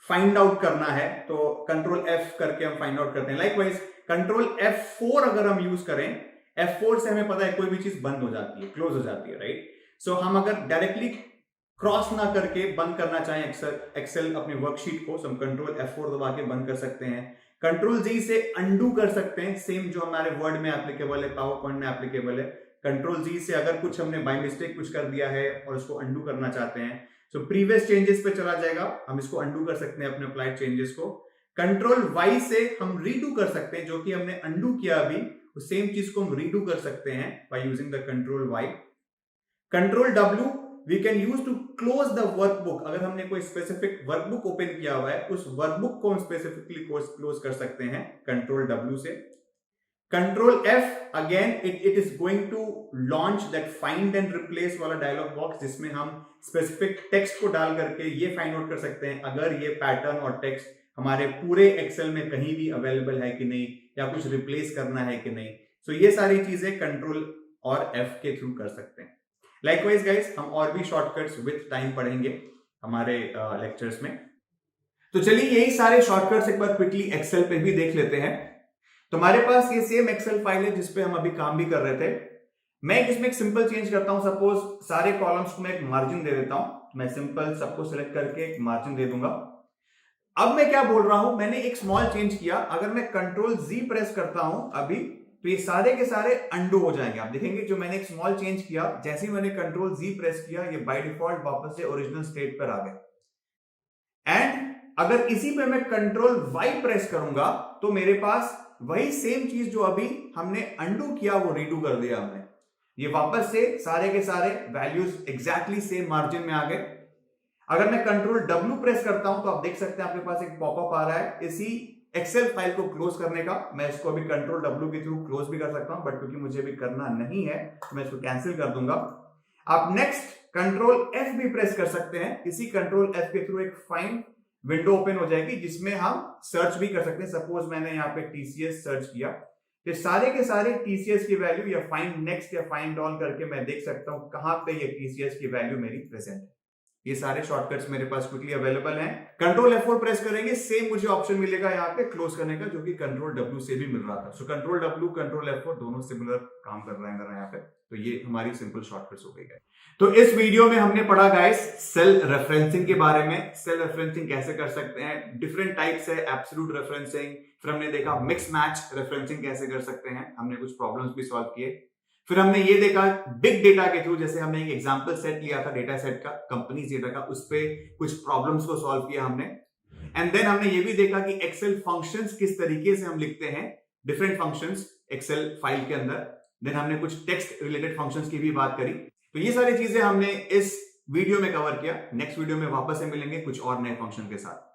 फाइंड आउट करना है तो कंट्रोल F करके हम फाइंड आउट करते हैं। लाइकवाइज कंट्रोल F4 अगर हम यूज करें, F4 से हमें पता है कोई भी चीज बंद हो जाती है, क्लोज हो जाती है, राइट। सो हम अगर डायरेक्टली क्रॉस ना करके बंद करना चाहें एक्सेल अपने वर्कशीट को, हम कंट्रोल F4 दबा के बंद कर सकते हैं। कंट्रोल G से अंडू कर सकते हैं, सेम जो हमारे वर्ड में एप्लीकेबल है, पावर पॉइंट में एप्लीकेबल है। कंट्रोल G से अगर कुछ हमने बाय मिस्टेक कुछ कर दिया है और उसको अंडू करना चाहते हैं, सो प्रीवियस चेंजेस पे चला जाएगा, हम इसको अंडू कर सकते हैं अपने अप्लाइड चेंजेस को। कंट्रोल Y से हम रीडू कर सकते हैं, जो कि हमने अंडू किया अभी, उस सेम चीज को हम रीडू कर सकते हैं by using the control Y। Control W we can use to close the workbook, अगर हमने कोई स्पेसिफिक वर्कबुक ओपन किया हुआ है, उस वर्कबुक को हम स्पेसिफिकली क्लोज कर सकते हैं कंट्रोल W से। Control F again it is going to launch that find and replace वाला डायलॉग बॉक्स, जिसमें हम स्पेसिफिक टेक्स्ट को डाल करके ये फाइंड आउट कर सकते हैं अगर ये पैटर्न और टेक्स्ट हमारे पूरे एक्सेल में कहीं भी अवेलेबल है कि नहीं, या कुछ रिप्लेस करना है कि नहीं। सो ये सारी चीजें कंट्रोल और F के थ्रू कर सकते हैं। लाइकवाइज गाइस, हम और भी शॉर्टकट्स विद टाइम पढ़ेंगे हमारे लेक्चर्स में। तो चलिए यही सारे शॉर्टकट्स एक बार क्विकली एक्सेल पे भी देख लेते हैं। तो हमारे पास ये सेम एक्सेल फाइल है जिसपे हम अभी काम भी कर रहे थे। मैं इसमें एक सिंपल चेंज करता हूं, सपोज सारे कॉलम्स को मैं एक मार्जिन दे देता हूं, मैं सिंपल सबको सिलेक्ट करके एक मार्जिन दे दूंगा। अब मैं क्या बोल रहा हूं, मैंने एक स्मॉल चेंज किया, अगर मैं कंट्रोल Z प्रेस करता हूं अभी, तो ये सारे के सारे अंडू हो जाएंगे। आप देखेंगे जो मैंने एक स्मॉल चेंज किया, जैसे ही मैंने कंट्रोल Z प्रेस किया, ये बाय डिफॉल्ट वापस से ओरिजिनल स्टेट पर आ गए। एंड अगर इसी पे मैं कंट्रोल Y प्रेस करूंगा तो मेरे पास वही सेम चीज जो अभी हमने अंडू किया वो रीडू कर दिया हमने, ये वापस से सारे के सारे वैल्यूज एग्जैक्टली सेम मार्जिन में आ गए। अगर मैं कंट्रोल W प्रेस करता हूं तो आप देख सकते हैं आपके पास एक पॉपअप आ रहा है इसी एक्सेल फाइल को क्लोज करने का। मैं इसको अभी कंट्रोल W के थ्रू क्लोज भी कर सकता हूं, बट क्योंकि मुझे अभी करना नहीं है तो मैं इसको कैंसिल कर दूंगा। आप नेक्स्ट कंट्रोल F भी प्रेस कर सकते हैं, इसी कंट्रोल F के थ्रू एक फाइंड विंडो ओपन हो जाएगी जिसमें हम सर्च भी कर सकते हैं। सपोज मैंने यहाँ पे TCS सर्च किया, तो सारे के सारे TCS की वैल्यू या फाइंड नेक्स्ट या फाइंड ऑल करके मैं देख सकता हूं कहां पे ये TCS की वैल्यू मेरी प्रेजेंट है। ये सारे शॉर्टकट्स मेरे पास क्विकली अवेलेबल हैं। कंट्रोल F4 प्रेस करेंगे, सेम मुझे ऑप्शन मिलेगा यहाँ पे क्लोज करने का, जो कि कंट्रोल W से भी मिल रहा था। So control W control F4 दोनों सिमिलर काम कर रहे हैं मेरा यहाँ पे। तो ये हमारी सिंपल शॉर्टकट्स हो गई है। तो इस वीडियो में हमने पढ़ा गाइस सेल रेफरेंसिंग के बारे में, सेल रेफरेंसिंग कैसे कर सकते हैं, डिफरेंट टाइप्स है, एब्सोल्यूट रेफरेंसिंग, फिर हमने देखा मिक्स मैच रेफरेंसिंग कैसे कर सकते हैं, हमने कुछ प्रॉब्लम्स भी सॉल्व किए। फिर हमने ये देखा बिग डेटा के थ्रू, जैसे हमने एक एग्जांपल सेट लिया था डेटा सेट का, कंपनीज डेटा का, उस पे कुछ प्रॉब्लम्स को सॉल्व किया हमने। एंड देन हमने ये भी देखा कि एक्सेल फंक्शंस किस तरीके से हम लिखते हैं, डिफरेंट फंक्शंस एक्सेल फाइल के अंदर। देन हमने कुछ टेक्स्ट रिलेटेड फंक्शंस की भी बात करी। तो ये सारी चीजें हमने इस वीडियो में कवर किया। नेक्स्ट वीडियो में वापस से मिलेंगे कुछ और नए फंक्शन के साथ।